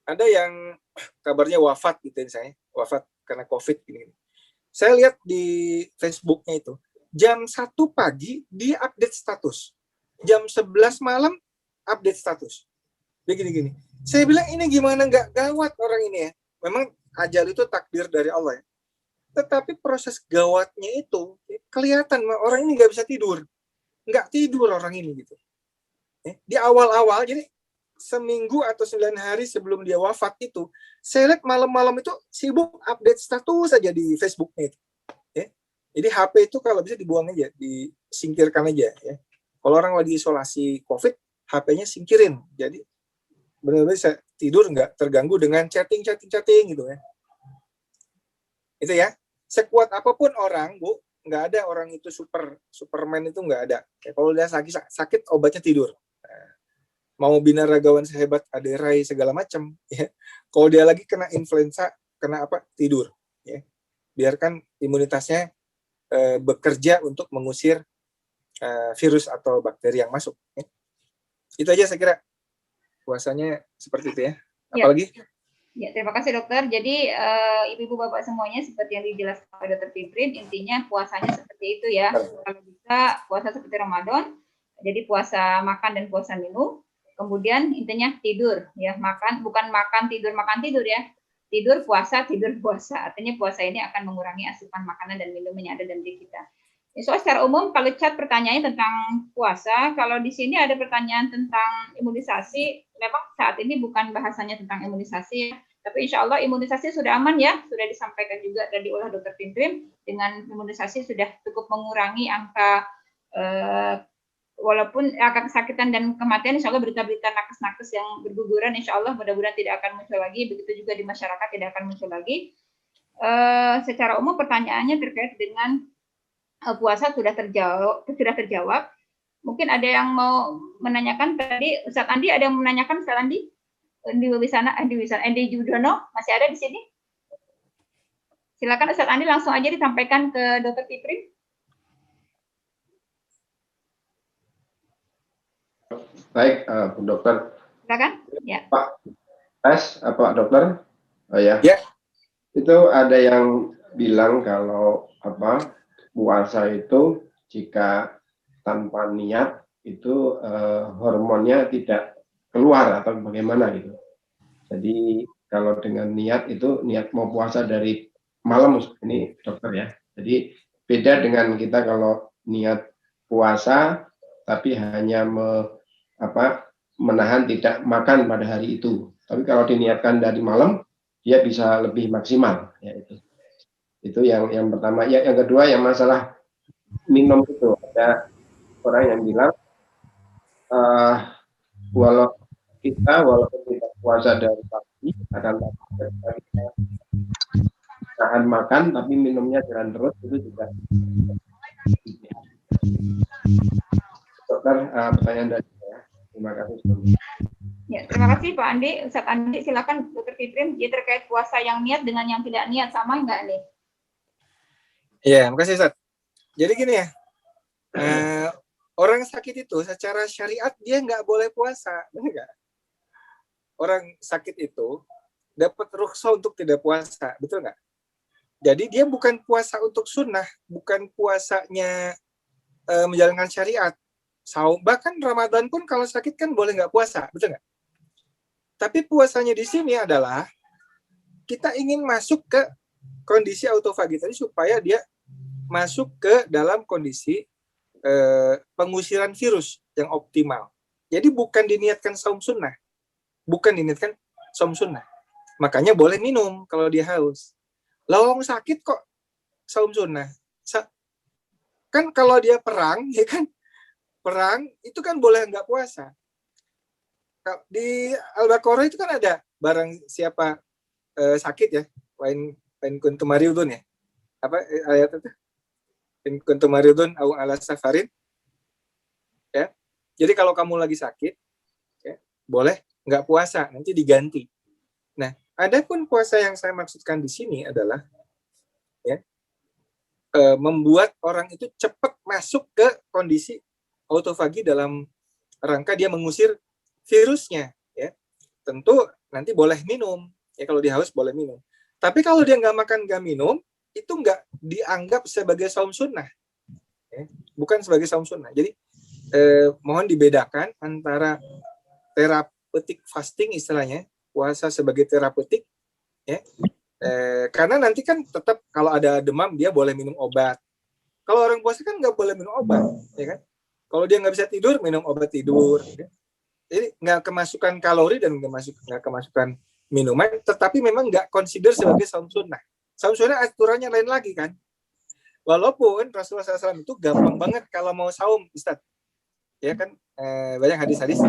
ada yang kabarnya wafat gitu saya, wafat karena COVID gini. Saya lihat di Facebooknya itu, jam 1 pagi dia update status, jam 11 malam update status. Begini-gini. Saya bilang ini gimana nggak gawat orang ini ya. Memang ajal itu takdir dari Allah ya. Tetapi proses gawatnya itu kelihatan orang ini nggak bisa tidur. Nggak tidur orang ini gitu. Di awal-awal, jadi seminggu atau 9 hari sebelum dia wafat itu, saya lihat malam-malam itu sibuk update status saja di Facebooknya itu. Ya. Jadi HP itu kalau bisa dibuang aja, disingkirkan aja. Ya. Kalau orang lagi isolasi COVID, HP-nya singkirin. Jadi benar-benar saya tidur nggak terganggu dengan chatting gitu ya. Itu ya. Sekuat apapun orang, Bu, nggak ada orang itu Superman itu nggak ada. Ya, kalau dia sakit obatnya tidur. Mau binaragawan sehebat Aderai segala macam, ya. Kalau dia lagi kena influenza, kena apa? Tidur. Ya. Biarkan imunitasnya bekerja untuk mengusir virus atau bakteri yang masuk. Ya. Itu aja saya kira. Puasanya seperti itu ya. Apalagi? Ya, terima kasih dokter. Jadi ibu-ibu bapak semuanya seperti yang dijelaskan oleh dokter Piprin, intinya puasanya seperti itu ya. Kalau bisa puasa seperti Ramadan, jadi puasa makan dan puasa minum. Kemudian intinya tidur ya, bukan makan tidur ya. Tidur puasa. Artinya puasa ini akan mengurangi asupan makanan dan minum yang ada dalam diri kita. So, secara umum kalau chat pertanyaannya tentang puasa, kalau di sini ada pertanyaan tentang imunisasi, memang saat ini bukan bahasanya tentang imunisasi, tapi insya Allah imunisasi sudah aman ya, sudah disampaikan juga tadi oleh Dr. Piprin, dengan imunisasi sudah cukup mengurangi angka walaupun angka kesakitan dan kematian, insya Allah berita-berita nakes-nakes yang berguguran, insya Allah mudah-mudahan tidak akan muncul lagi, begitu juga di masyarakat tidak akan muncul lagi. Secara umum pertanyaannya terkait dengan puasa sudah terjawab. Mungkin ada yang mau menanyakan tadi, Ustadz Andi ada yang menanyakan, Ustadz Andi? Andi Judono masih ada di sini? Silakan Ustadz Andi langsung aja disampaikan ke Dr. Piprin. Baik, Bu Dokter. Silakan. Ya. Pak Dokter? Oh ya. Ya. Itu ada yang bilang kalau puasa itu jika tanpa niat itu hormonnya tidak keluar atau bagaimana gitu. Jadi kalau dengan niat itu niat mau puasa dari malam ini dokter ya. Jadi beda dengan kita kalau niat puasa tapi hanya menahan tidak makan pada hari itu. Tapi kalau diniatkan dari malam dia bisa lebih maksimal ya itu. Itu yang pertama. Ya, yang kedua yang masalah minum itu, ada orang yang bilang walaupun kita puasa dari pagi akan tahan makan tapi minumnya jalan terus, itu juga. Dokter, pertanyaan dari saya. Terima kasih sebelumnya. Ya, terima kasih Pak Andi. Ustadz Andi, silakan Dr. Piprin. Dia terkait puasa yang niat dengan yang tidak niat sama enggak nih? Iya, makasih Ustaz. Jadi gini ya, orang sakit itu secara syariat dia nggak boleh puasa, benar nggak? Orang sakit itu dapat rukhsah untuk tidak puasa, betul nggak? Jadi dia bukan puasa untuk sunnah, bukan puasanya menjalankan syariat. Bahkan Ramadan pun kalau sakit kan boleh nggak puasa, betul nggak? Tapi puasanya di sini adalah kita ingin masuk ke kondisi autofagi tadi supaya dia masuk ke dalam kondisi pengusiran virus yang optimal. Jadi bukan diniatkan saum sunnah, makanya boleh minum kalau dia haus. Lawang sakit kok saum sunnah. Kan kalau dia perang, ya kan, perang itu kan boleh nggak puasa. Di Al-Baqarah itu kan ada barang siapa sakit ya, wain kuntum maridun ya, apa ayat itu? In kuntum maridun aw ala safarin, ya. Jadi kalau kamu lagi sakit, ya, boleh nggak puasa, nanti diganti. Nah, adapun puasa yang saya maksudkan di sini adalah, ya, membuat orang itu cepat masuk ke kondisi autofagi dalam rangka dia mengusir virusnya, ya. Tentu nanti boleh minum, ya, kalau dia haus boleh minum. Tapi kalau dia nggak makan nggak minum, itu nggak dianggap sebagai saum sunnah, ya. Bukan sebagai saum sunnah. Jadi mohon dibedakan antara therapeutic fasting istilahnya, puasa sebagai terapeutik, ya. Karena nanti kan tetap kalau ada demam dia boleh minum obat. Kalau orang puasa kan nggak boleh minum obat, ya kan? Kalau dia nggak bisa tidur, minum obat tidur. Ya. Jadi nggak kemasukan kalori dan nggak kemasukan minuman, tetapi memang nggak consider sebagai saum sunnah. Saum sunnah aturannya lain lagi kan. Walaupun Rasulullah SAW itu gampang banget kalau mau saum, Ustaz. Ya kan, banyak hadis-hadis.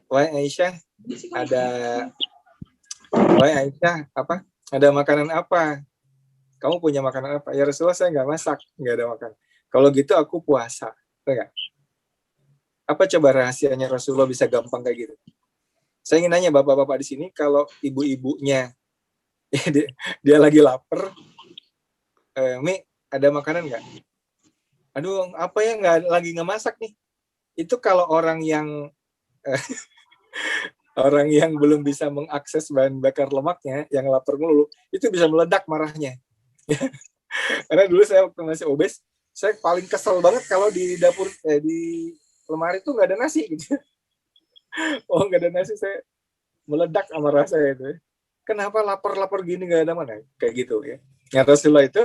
Wahai Aisyah, wahai Aisyah, apa? Ada makanan apa? Kamu punya makanan apa? Ya Rasulullah, saya nggak masak, nggak ada makan. Kalau gitu aku puasa. Enggak? Apa coba rahasianya Rasulullah bisa gampang kayak gitu? Saya ingin nanya bapak-bapak di sini, kalau ibu-ibunya dia lagi lapar, Mi, ada makanan nggak? Aduh, apa ya, lagi nggak masak nih? Itu kalau orang yang orang yang belum bisa mengakses bahan bakar lemaknya, yang lapar melulu, itu bisa meledak marahnya. Karena dulu saya waktu masih obes, saya paling kesel banget kalau di dapur, di lemari tuh nggak ada nasi gitu. Oh, nggak ada nasi, saya meledak sama rasa itu. Kenapa lapar-lapar gini nggak ada mana? Kayak gitu ya. Nah, Rasulullah itu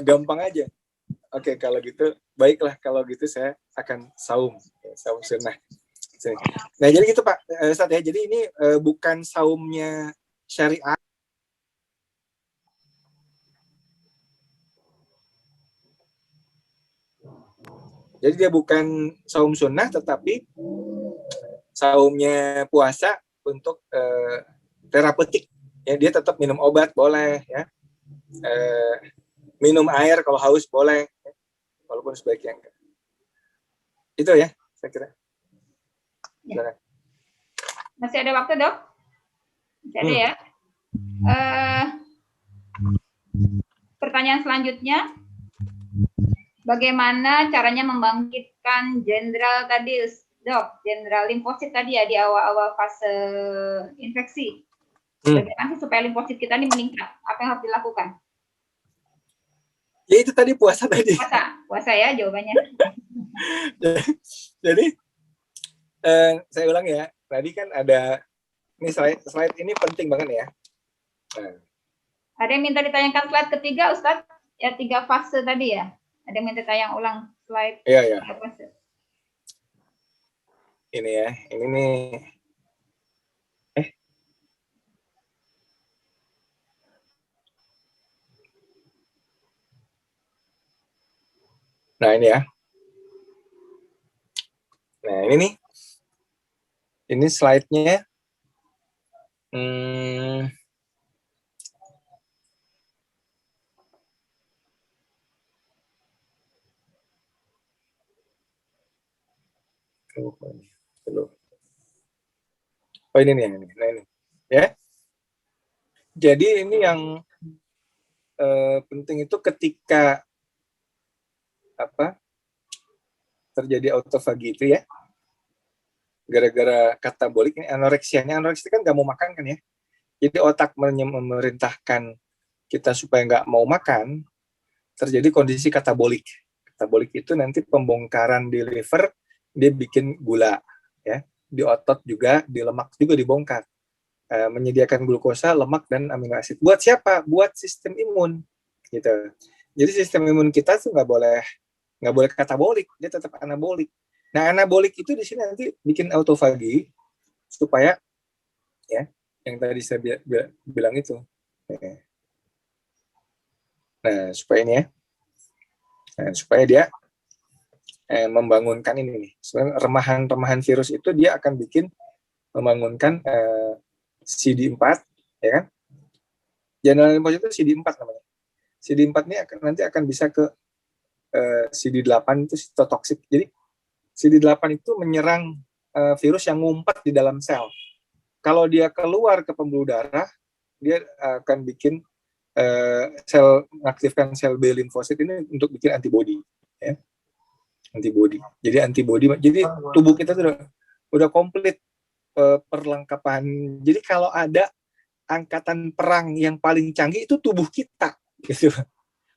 gampang aja. Oke, kalau gitu, baiklah, kalau gitu saya akan saum sunnah. Nah, jadi gitu Pak Ustadz ya. Jadi ini bukan saumnya syariat. Jadi dia bukan saum sunnah, tetapi saumnya puasa untuk terapeutik. Ya, dia tetap minum obat boleh, ya. Minum air kalau haus boleh, ya. Walaupun sebaiknya enggak. Itu ya, saya kira. Ya. Masih ada waktu, Dok? Masih ada ya? Pertanyaan selanjutnya, bagaimana caranya membangkitkan jenderal tadi, Dok? Jenderal limfosit tadi ya di awal-awal fase infeksi. Bagaimana sih supaya limfosit kita ini meningkat? Apa yang harus dilakukan? Ya itu tadi puasa tadi. Puasa ya jawabannya. Jadi saya ulang ya. Tadi kan ada ini slide ini penting banget ya. Ada yang minta ditayangkan slide ketiga, Ustadz? Ya 3 fase tadi ya. Ada yang minta tayang ulang slide. Iya. Ini ya, ini nih. Nah, ini ya. Nah, ini nih. Ini slide-nya. Oh, ini nih, ini. Nah, ini. Ya. Jadi ini yang penting itu ketika terjadi autofagi itu ya, gara-gara katabolik ini anoreksia kan nggak mau makan kan ya, jadi otak memerintahkan kita supaya nggak mau makan, terjadi kondisi katabolik itu nanti pembongkaran di liver, dia bikin gula ya, di otot juga, di lemak juga dibongkar, menyediakan glukosa, lemak dan amino asid. Buat siapa? Buat sistem imun gitu. Jadi sistem imun kita tuh nggak boleh nggak boleh katabolik, dia tetap anabolik. Nah, anabolik itu di sini nanti bikin autofagi supaya ya yang tadi saya bilang itu. Nah, supaya ini ya. Nah, supaya dia membangunkan ini nih. Sebenarnya remahan virus itu dia akan bikin membangunkan CD4, ya kan? General lymphocyte itu CD4 namanya. CD4 ini nanti akan bisa ke CD8 itu sitotoksik. Jadi CD8 itu menyerang virus yang ngumpet di dalam sel. Kalau dia keluar ke pembuluh darah, dia akan bikin mengaktifkan sel B limfosit ini untuk bikin antibodi, ya. Antibodi. Jadi antibodi. Jadi tubuh kita tuh udah komplit perlengkapan. Jadi kalau ada angkatan perang yang paling canggih itu tubuh kita, gitu.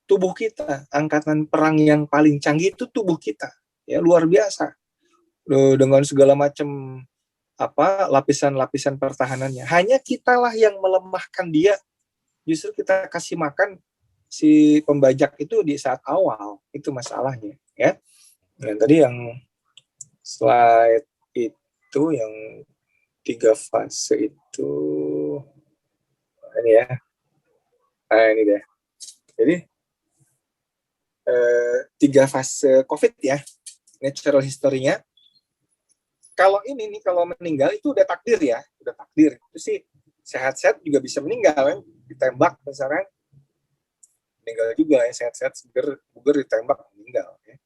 Tubuh kita, angkatan perang yang paling canggih itu tubuh kita, ya, luar biasa. Dengan segala macam lapisan-lapisan pertahanannya. Hanya kitalah yang melemahkan dia. Justru kita kasih makan si pembajak itu di saat awal, itu masalahnya, ya. Dan tadi yang slide itu yang 3 fase itu ini ya. Nah, ini deh. Jadi 3 fase COVID ya, natural history-nya. Kalau ini nih, kalau meninggal itu udah takdir ya, udah takdir. Itu sih sehat-sehat juga bisa meninggal kan, ditembak misalkan, meninggal juga ya, sehat-sehat buger ditembak meninggal ya.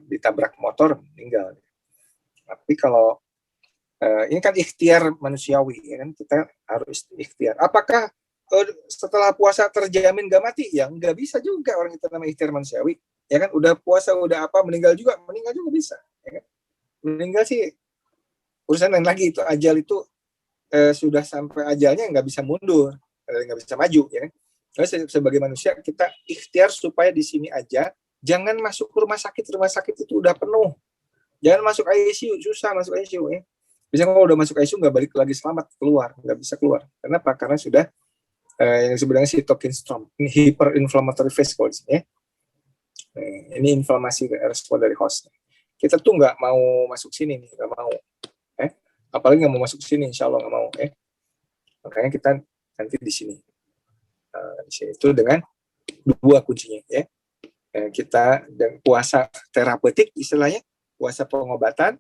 Ditabrak motor meninggal. Tapi kalau ini kan ikhtiar manusiawi ya kan, kita harus ikhtiar. Apakah setelah puasa terjamin gak mati? Ya nggak bisa juga, orang itu namanya ikhtiar manusiawi. Ya kan, udah puasa udah apa meninggal juga bisa. Ya kan? Meninggal sih urusan lain lagi, itu ajal itu sudah sampai ajalnya nggak bisa mundur, nggak bisa maju ya. Jadi sebagai manusia kita ikhtiar supaya di sini aja, jangan masuk ke rumah sakit itu udah penuh, jangan masuk ICU, susah masuk ICU ya. Biasanya kalau udah masuk ICU nggak balik lagi selamat, nggak bisa keluar. Kenapa? Karena sudah yang sebenarnya cytokine storm, ini hyperinflammatory phase kalau di sini ya. Ini inflamasi respon dari host. Kita tuh nggak mau masuk sini nih, nggak mau. Apalagi nggak mau masuk sini, insya Allah nggak mau. Makanya kita nanti di sini. Di sini itu dengan 2 kuncinya ya. Kita dan puasa terapeutik istilahnya, puasa pengobatan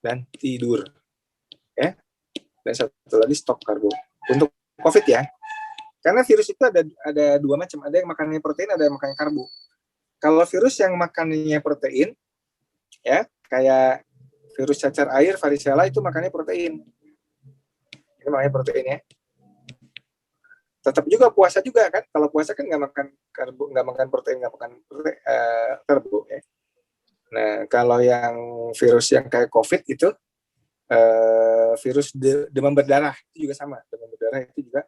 dan tidur. Ya. Dan satu lagi stop karbo. Untuk COVID ya. Karena virus itu ada 2 macam, ada yang makannya protein, ada yang makannya karbo. Kalau virus yang makannya protein, ya kayak virus cacar air, varicella itu makannya protein. Ini makanya protein ya. Tetap juga puasa juga kan. Kalau puasa kan nggak makan karbo, nggak makan protein, nggak makan karbo ya. Nah kalau yang virus yang kayak COVID itu virus demam berdarah itu juga sama. Demam berdarah itu juga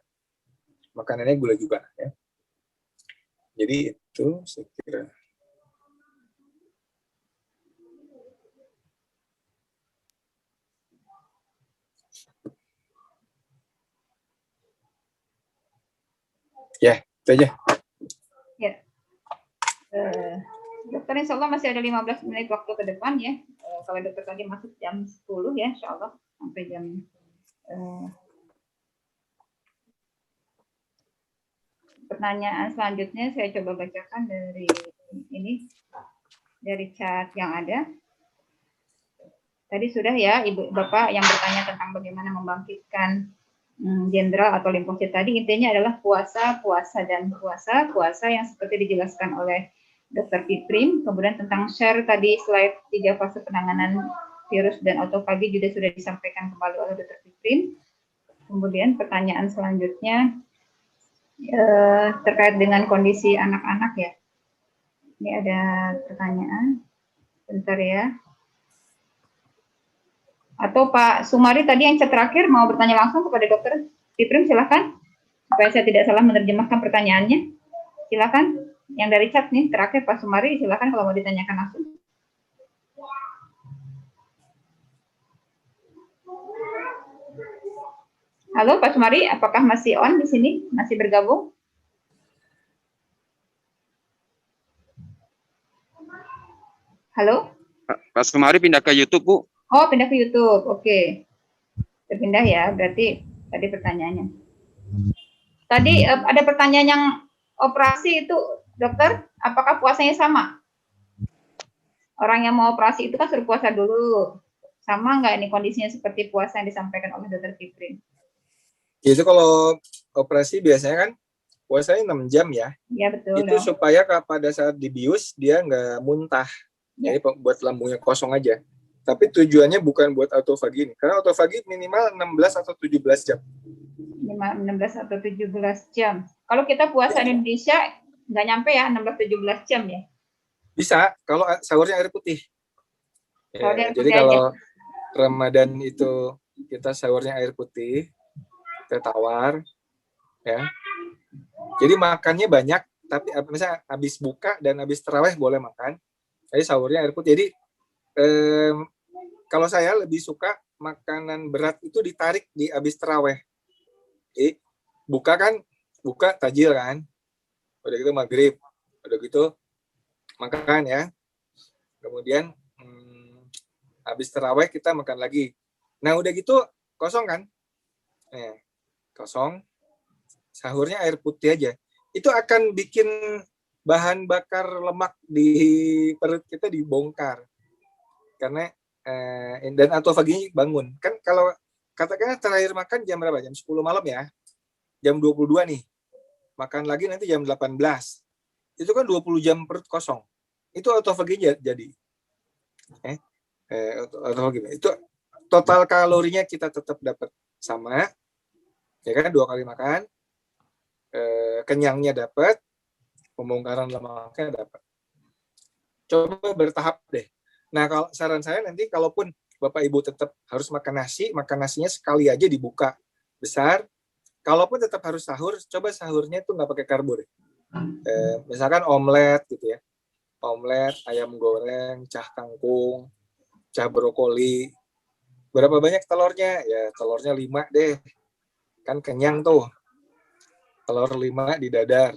makanannya gula juga ya. Jadi itu saya kira. Ya, itu aja. Ya. Dokter, insya Allah masih ada 15 menit waktu ke depan ya. Kalau dokter tadi masuk jam 10 ya, insya Allah sampai jam pertanyaan selanjutnya saya coba bacakan dari ini, dari chat yang ada. Tadi sudah ya Ibu Bapak yang bertanya tentang bagaimana membangkitkan jenderal atau limfosit tadi, intinya adalah puasa yang seperti dijelaskan oleh Dr. Piprim. Kemudian tentang share tadi slide 3 fase penanganan virus dan autofagi juga sudah disampaikan kembali oleh Dr. Piprim. Kemudian pertanyaan selanjutnya terkait dengan kondisi anak-anak ya. Ini ada pertanyaan, bentar ya. Atau Pak Sumari tadi yang chat terakhir mau bertanya langsung kepada Dokter Piprim, silakan. Supaya saya tidak salah menerjemahkan pertanyaannya. Silakan. Yang dari chat nih terakhir Pak Sumari, silakan kalau mau ditanyakan langsung. Halo Pak Sumari, apakah masih on di sini? Masih bergabung? Halo? Pak Sumari pindah ke YouTube, Bu. Oh, pindah ke YouTube. Oke. Terpindah ya, berarti tadi pertanyaannya. Tadi ada pertanyaan yang operasi itu, dokter, apakah puasanya sama? Orang yang mau operasi itu kan suruh puasa dulu. Sama nggak ini kondisinya seperti puasa yang disampaikan oleh dokter Fitrin? Itu kalau operasi biasanya kan puasanya 6 jam ya. Iya, betul. Itu supaya pada saat dibius dia nggak muntah. Ya. Jadi buat lambungnya kosong aja. Tapi tujuannya bukan buat autofagi ini. Karena autofagi minimal 16 atau 17 jam. 16 atau 17 jam. Kalau kita puasa di Indonesia, nggak nyampe ya 16-17 jam ya? Bisa, kalau sahurnya air putih. Ya, Air jadi putih kalau aja. Ramadan itu kita sahurnya air putih, teh tawar, ya. Jadi makannya banyak, tapi misalnya habis buka dan habis tarawih boleh makan. Jadi sahurnya air putih. Jadi kalau saya lebih suka makanan berat itu ditarik di habis tarawih. Jadi buka tajil kan, udah gitu maghrib, udah gitu makan ya. Kemudian habis tarawih kita makan lagi. Nah udah gitu kosong kan, kosong. Sahurnya air putih aja. Itu akan bikin bahan bakar lemak di perut kita dibongkar. Karena dan autofaginya bangun. Kan kalau katakanlah terakhir makan jam berapa? Jam 10 malam ya. Jam 22 nih. Makan lagi nanti jam 18. Itu kan 20 jam perut kosong. Itu autofaginya jadi. Autofagi. Itu total kalorinya kita tetap dapat sama. Ya kan 2 kali makan. Kenyangnya dapat. Pembongkaran lemaknya dapat. Coba bertahap deh. Nah, kalau saran saya nanti kalaupun Bapak Ibu tetap harus makan nasi, makan nasinya sekali aja dibuka besar. Kalaupun tetap harus sahur, coba sahurnya itu nggak pakai karbo deh. Misalkan omelet gitu ya. Omelet, ayam goreng, cah kangkung, cah brokoli. Berapa banyak telurnya? Ya, telurnya 5 deh. Kan kenyang tuh. Telur 5 di dadar.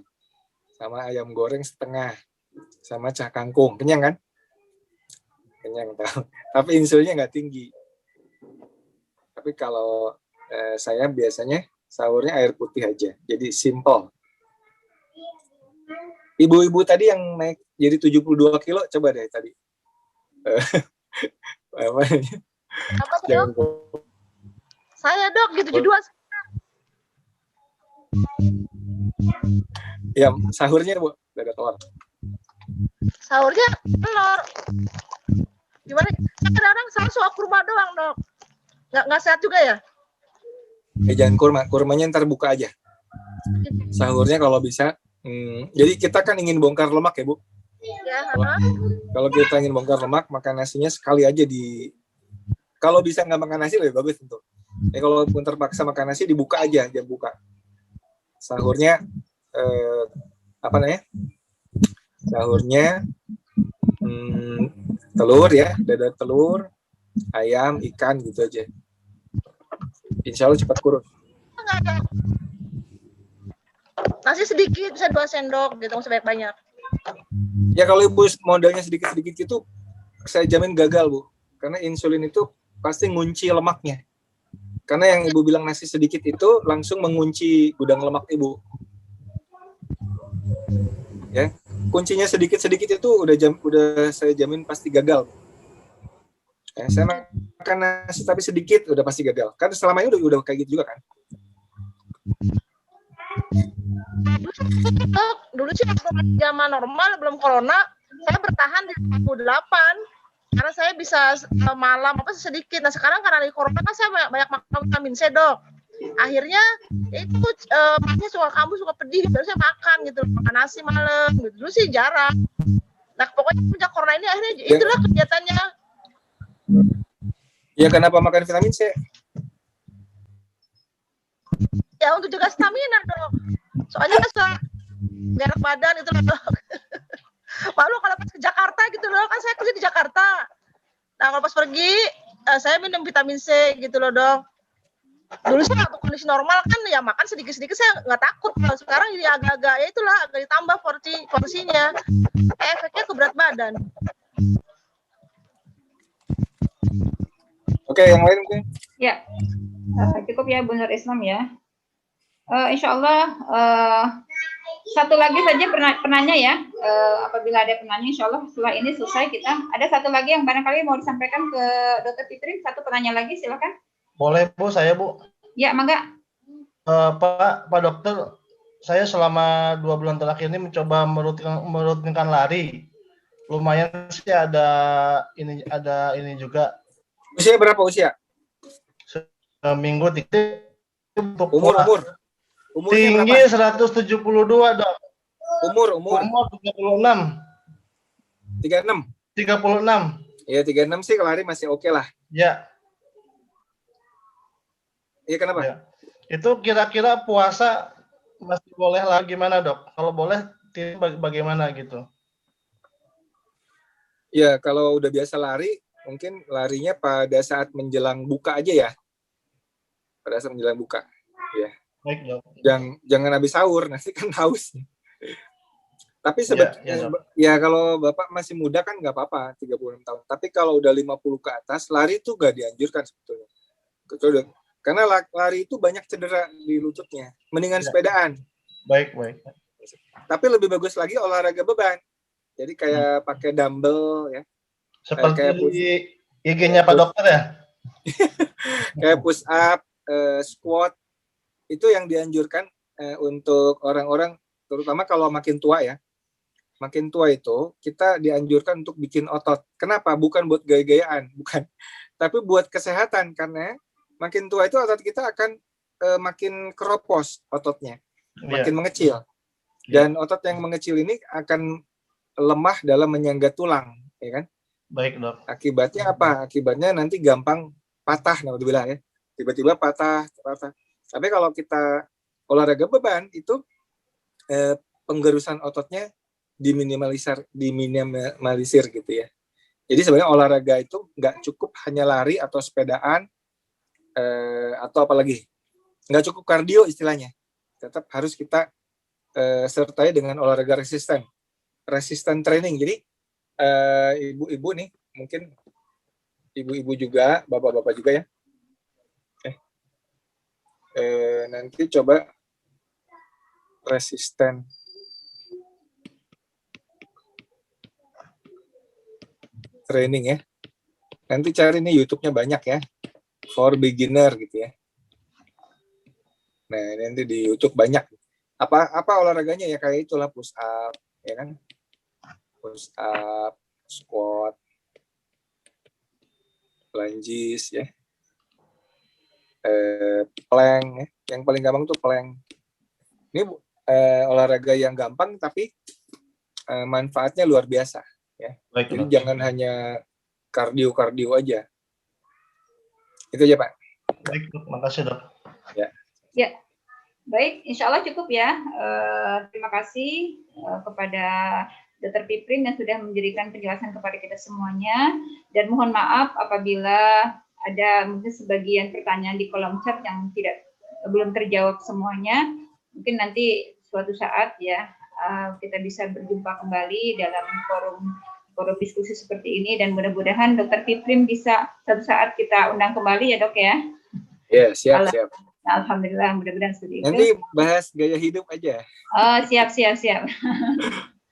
Sama ayam goreng setengah. Sama cah kangkung. Kenyang kan? Kenyang tahu. Tapi insulinnya nggak tinggi. Tapi kalau saya biasanya sahurnya air putih aja. Jadi simple. Ibu-ibu tadi yang naik jadi 72 kilo, coba deh tadi. Apa dok? Saya dok, gitu 72. Ya, sahurnya Bu, ada telur. Sahurnya telur. Gimana? Kadang-kadang saya suka kurma doang dok. Nggak sehat juga ya? Jangan kurmanya ntar buka aja. Sahurnya kalau bisa. Jadi kita kan ingin bongkar lemak ya Bu. Ya. Kalau kita ingin bongkar lemak, makan nasinya sekali aja Kalau bisa nggak makan nasi lebih bagus tentu. Kalau pun terpaksa makan nasi dibuka aja, jam buka. Sahurnya Sahurnya telur ya, dadar telur, ayam, ikan gitu aja. Insya Allah cepat kurus. Nasi sedikit, bisa 2 sendok, gitu, nggak sebanyak-banyak. Ya kalau ibu modalnya sedikit-sedikit itu, saya jamin gagal Bu. Karena insulin itu pasti ngunci lemaknya. Karena yang ibu bilang nasi sedikit itu langsung mengunci gudang lemak ibu. Ya, kuncinya sedikit-sedikit itu udah saya jamin pasti gagal. Ya, saya makan nasi tapi sedikit udah pasti gagal. Kan selama ini udah kayak gitu juga kan. Dulu sih zaman normal belum corona, saya bertahan di 28 karena saya bisa malam sedikit. Nah sekarang karena di corona kan saya banyak makan vitamin C dok. Akhirnya itu makanya suka pedih, baru saya makan gitu, makan nasi malam gitu. Dulu sih jarang. Nah pokoknya sejak corona ini akhirnya itulah kegiatannya. Ya kenapa makan vitamin C? Ya untuk jaga stamina dok. Soalnya kan gak enak badan itu loh dok. Malu kalau pas ke Jakarta gitu loh, kan saya kerja di Jakarta. Nah kalau pas pergi saya minum vitamin C gitu loh dok. Dulu sih waktu kondisi normal kan ya makan sedikit-sedikit saya nggak takut. Kalau sekarang jadi agak-agak ya itulah agak ditambah porsinya. Efeknya ke berat badan. Oke, yang lain mungkin. Ya, cukup ya Bu Nur Islam ya. Insya Allah satu lagi saja penanya ya. Apabila ada penanya, insya Allah setelah ini selesai kita. Ada satu lagi yang barangkali mau disampaikan ke Dr. Fitri. Satu penanya lagi, silakan. Boleh Bu, saya Bu. Ya, mangga. Pak Dokter, saya selama 2 bulan terakhir ini mencoba merutinkan lari. Lumayan sih ada ini juga. Usia berapa usia? Seminggu untuk Umur. Umurnya tinggi berapa? 172, Dok. Umur. Umur 36. 36. 36. Ya, 36 sih lari masih oke lah. Ya. Iya, kenapa? Ya. Itu kira-kira puasa masih boleh lah gimana, Dok? Kalau boleh bagaimana gitu? Ya, kalau udah biasa lari, mungkin larinya pada saat menjelang buka aja ya. Pada saat menjelang buka. Ya. Baik, Dok. Jangan habis sahur, nanti kan haus. Tapi sebetulnya ya kalau Bapak masih muda kan nggak apa-apa, 36 tahun. Tapi kalau udah 50 ke atas, lari itu nggak dianjurkan sebetulnya. Karena lari itu banyak cedera di lututnya. Mendingan sepedaan. Baik. Tapi lebih bagus lagi olahraga beban. Jadi kayak pakai dumbbell ya. Seperti IG-nya Pak Dokter ya? Kayak push up, squat, itu yang dianjurkan untuk orang-orang, terutama kalau makin tua ya. Makin tua itu kita dianjurkan untuk bikin otot. Kenapa? Bukan buat gaya-gayaan, bukan. Tapi buat kesehatan, karena makin tua itu otot kita akan makin keropos ototnya, makin mengecil. Dan otot yang mengecil ini akan lemah dalam menyangga tulang, ya kan? Baik, Dok. Akibatnya apa? Akibatnya nanti gampang patah, naudzubillah ya. Tiba-tiba patah. Tapi kalau kita olahraga beban itu penggerusan ototnya diminimalisir gitu ya. Jadi sebenarnya olahraga itu nggak cukup hanya lari atau sepedaan atau apalagi, nggak cukup kardio istilahnya. Tetap harus kita sertai dengan olahraga resisten training. Jadi ibu-ibu nih, mungkin ibu-ibu juga, bapak-bapak juga ya. Nanti coba resisten training ya. Nanti cari nih YouTube-nya banyak ya. For beginner gitu ya. Nah, nanti di YouTube banyak. Apa olahraganya ya, kayak itulah push up, ya kan? Push up, squat, lunges ya. Plank ya. Yang paling gampang tuh plank. Ini olahraga yang gampang tapi manfaatnya luar biasa ya. Baik, jadi jangan hanya kardio aja. Itu aja, Pak. Baik, Dok. Makasih, Dok. Ya. Baik, insya Allah cukup ya. Terima kasih kepada Dr. Piprim yang sudah memberikan penjelasan kepada kita semuanya. Dan mohon maaf apabila ada mungkin sebagian pertanyaan di kolom chat yang belum terjawab semuanya. Mungkin nanti suatu saat ya kita bisa berjumpa kembali dalam forum diskusi seperti ini, dan mudah-mudahan Dr. Piprim bisa suatu saat kita undang kembali ya, Dok ya. Ya, siap. Alhamdulillah, mudah-mudahan seperti itu. Nanti bahas gaya hidup aja. Oh, siap.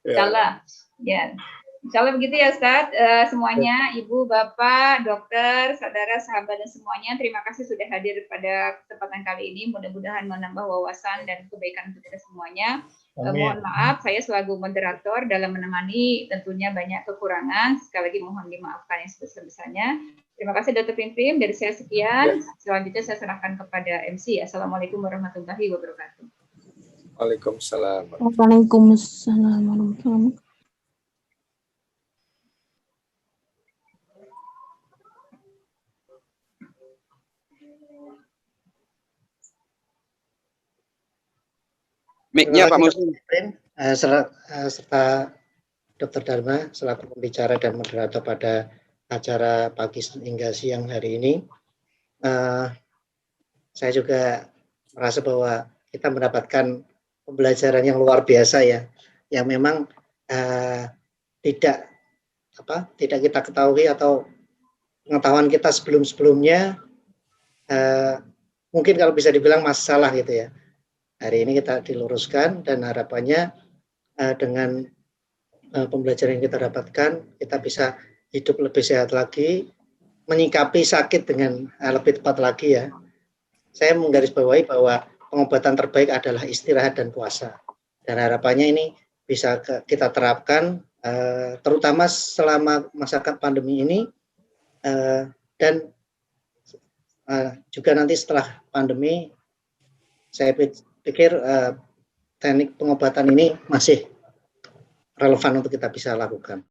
Insyaallah. Ya. Insyaallah begitu ya, Ustaz. Semuanya, Ibu, Bapak, dokter, saudara, sahabat, dan semuanya, terima kasih sudah hadir pada kesempatan kali ini. Mudah-mudahan menambah wawasan dan kebaikan untuk kita semuanya. Mohon maaf, saya selaku moderator dalam menemani tentunya banyak kekurangan. Sekali lagi mohon dimaafkan yang sebesar-besarnya. Terima kasih Dr. Piprim, dari saya sekian. Selanjutnya saya serahkan kepada MC. Assalamualaikum warahmatullahi wabarakatuh. Waalaikumsalam. Waalaikumsalam warahmatullahi wabarakatuh. Mic-nya Pak Muslim. Serta Dr. Dharma selaku pembicara dan moderator pada acara pagi hingga siang hari ini. Saya juga merasa bahwa kita mendapatkan pembelajaran yang luar biasa ya, yang memang tidak kita ketahui atau pengetahuan kita sebelum-sebelumnya mungkin kalau bisa dibilang masalah gitu ya. Hari ini kita diluruskan dan harapannya dengan pembelajaran yang kita dapatkan, kita bisa hidup lebih sehat lagi, menyikapi sakit dengan lebih tepat lagi ya. Saya menggarisbawahi bahwa pengobatan terbaik adalah istirahat dan puasa. Dan harapannya ini bisa kita terapkan, terutama selama masa pandemi ini, dan juga nanti setelah pandemi, saya pikir teknik pengobatan ini masih relevan untuk kita bisa lakukan.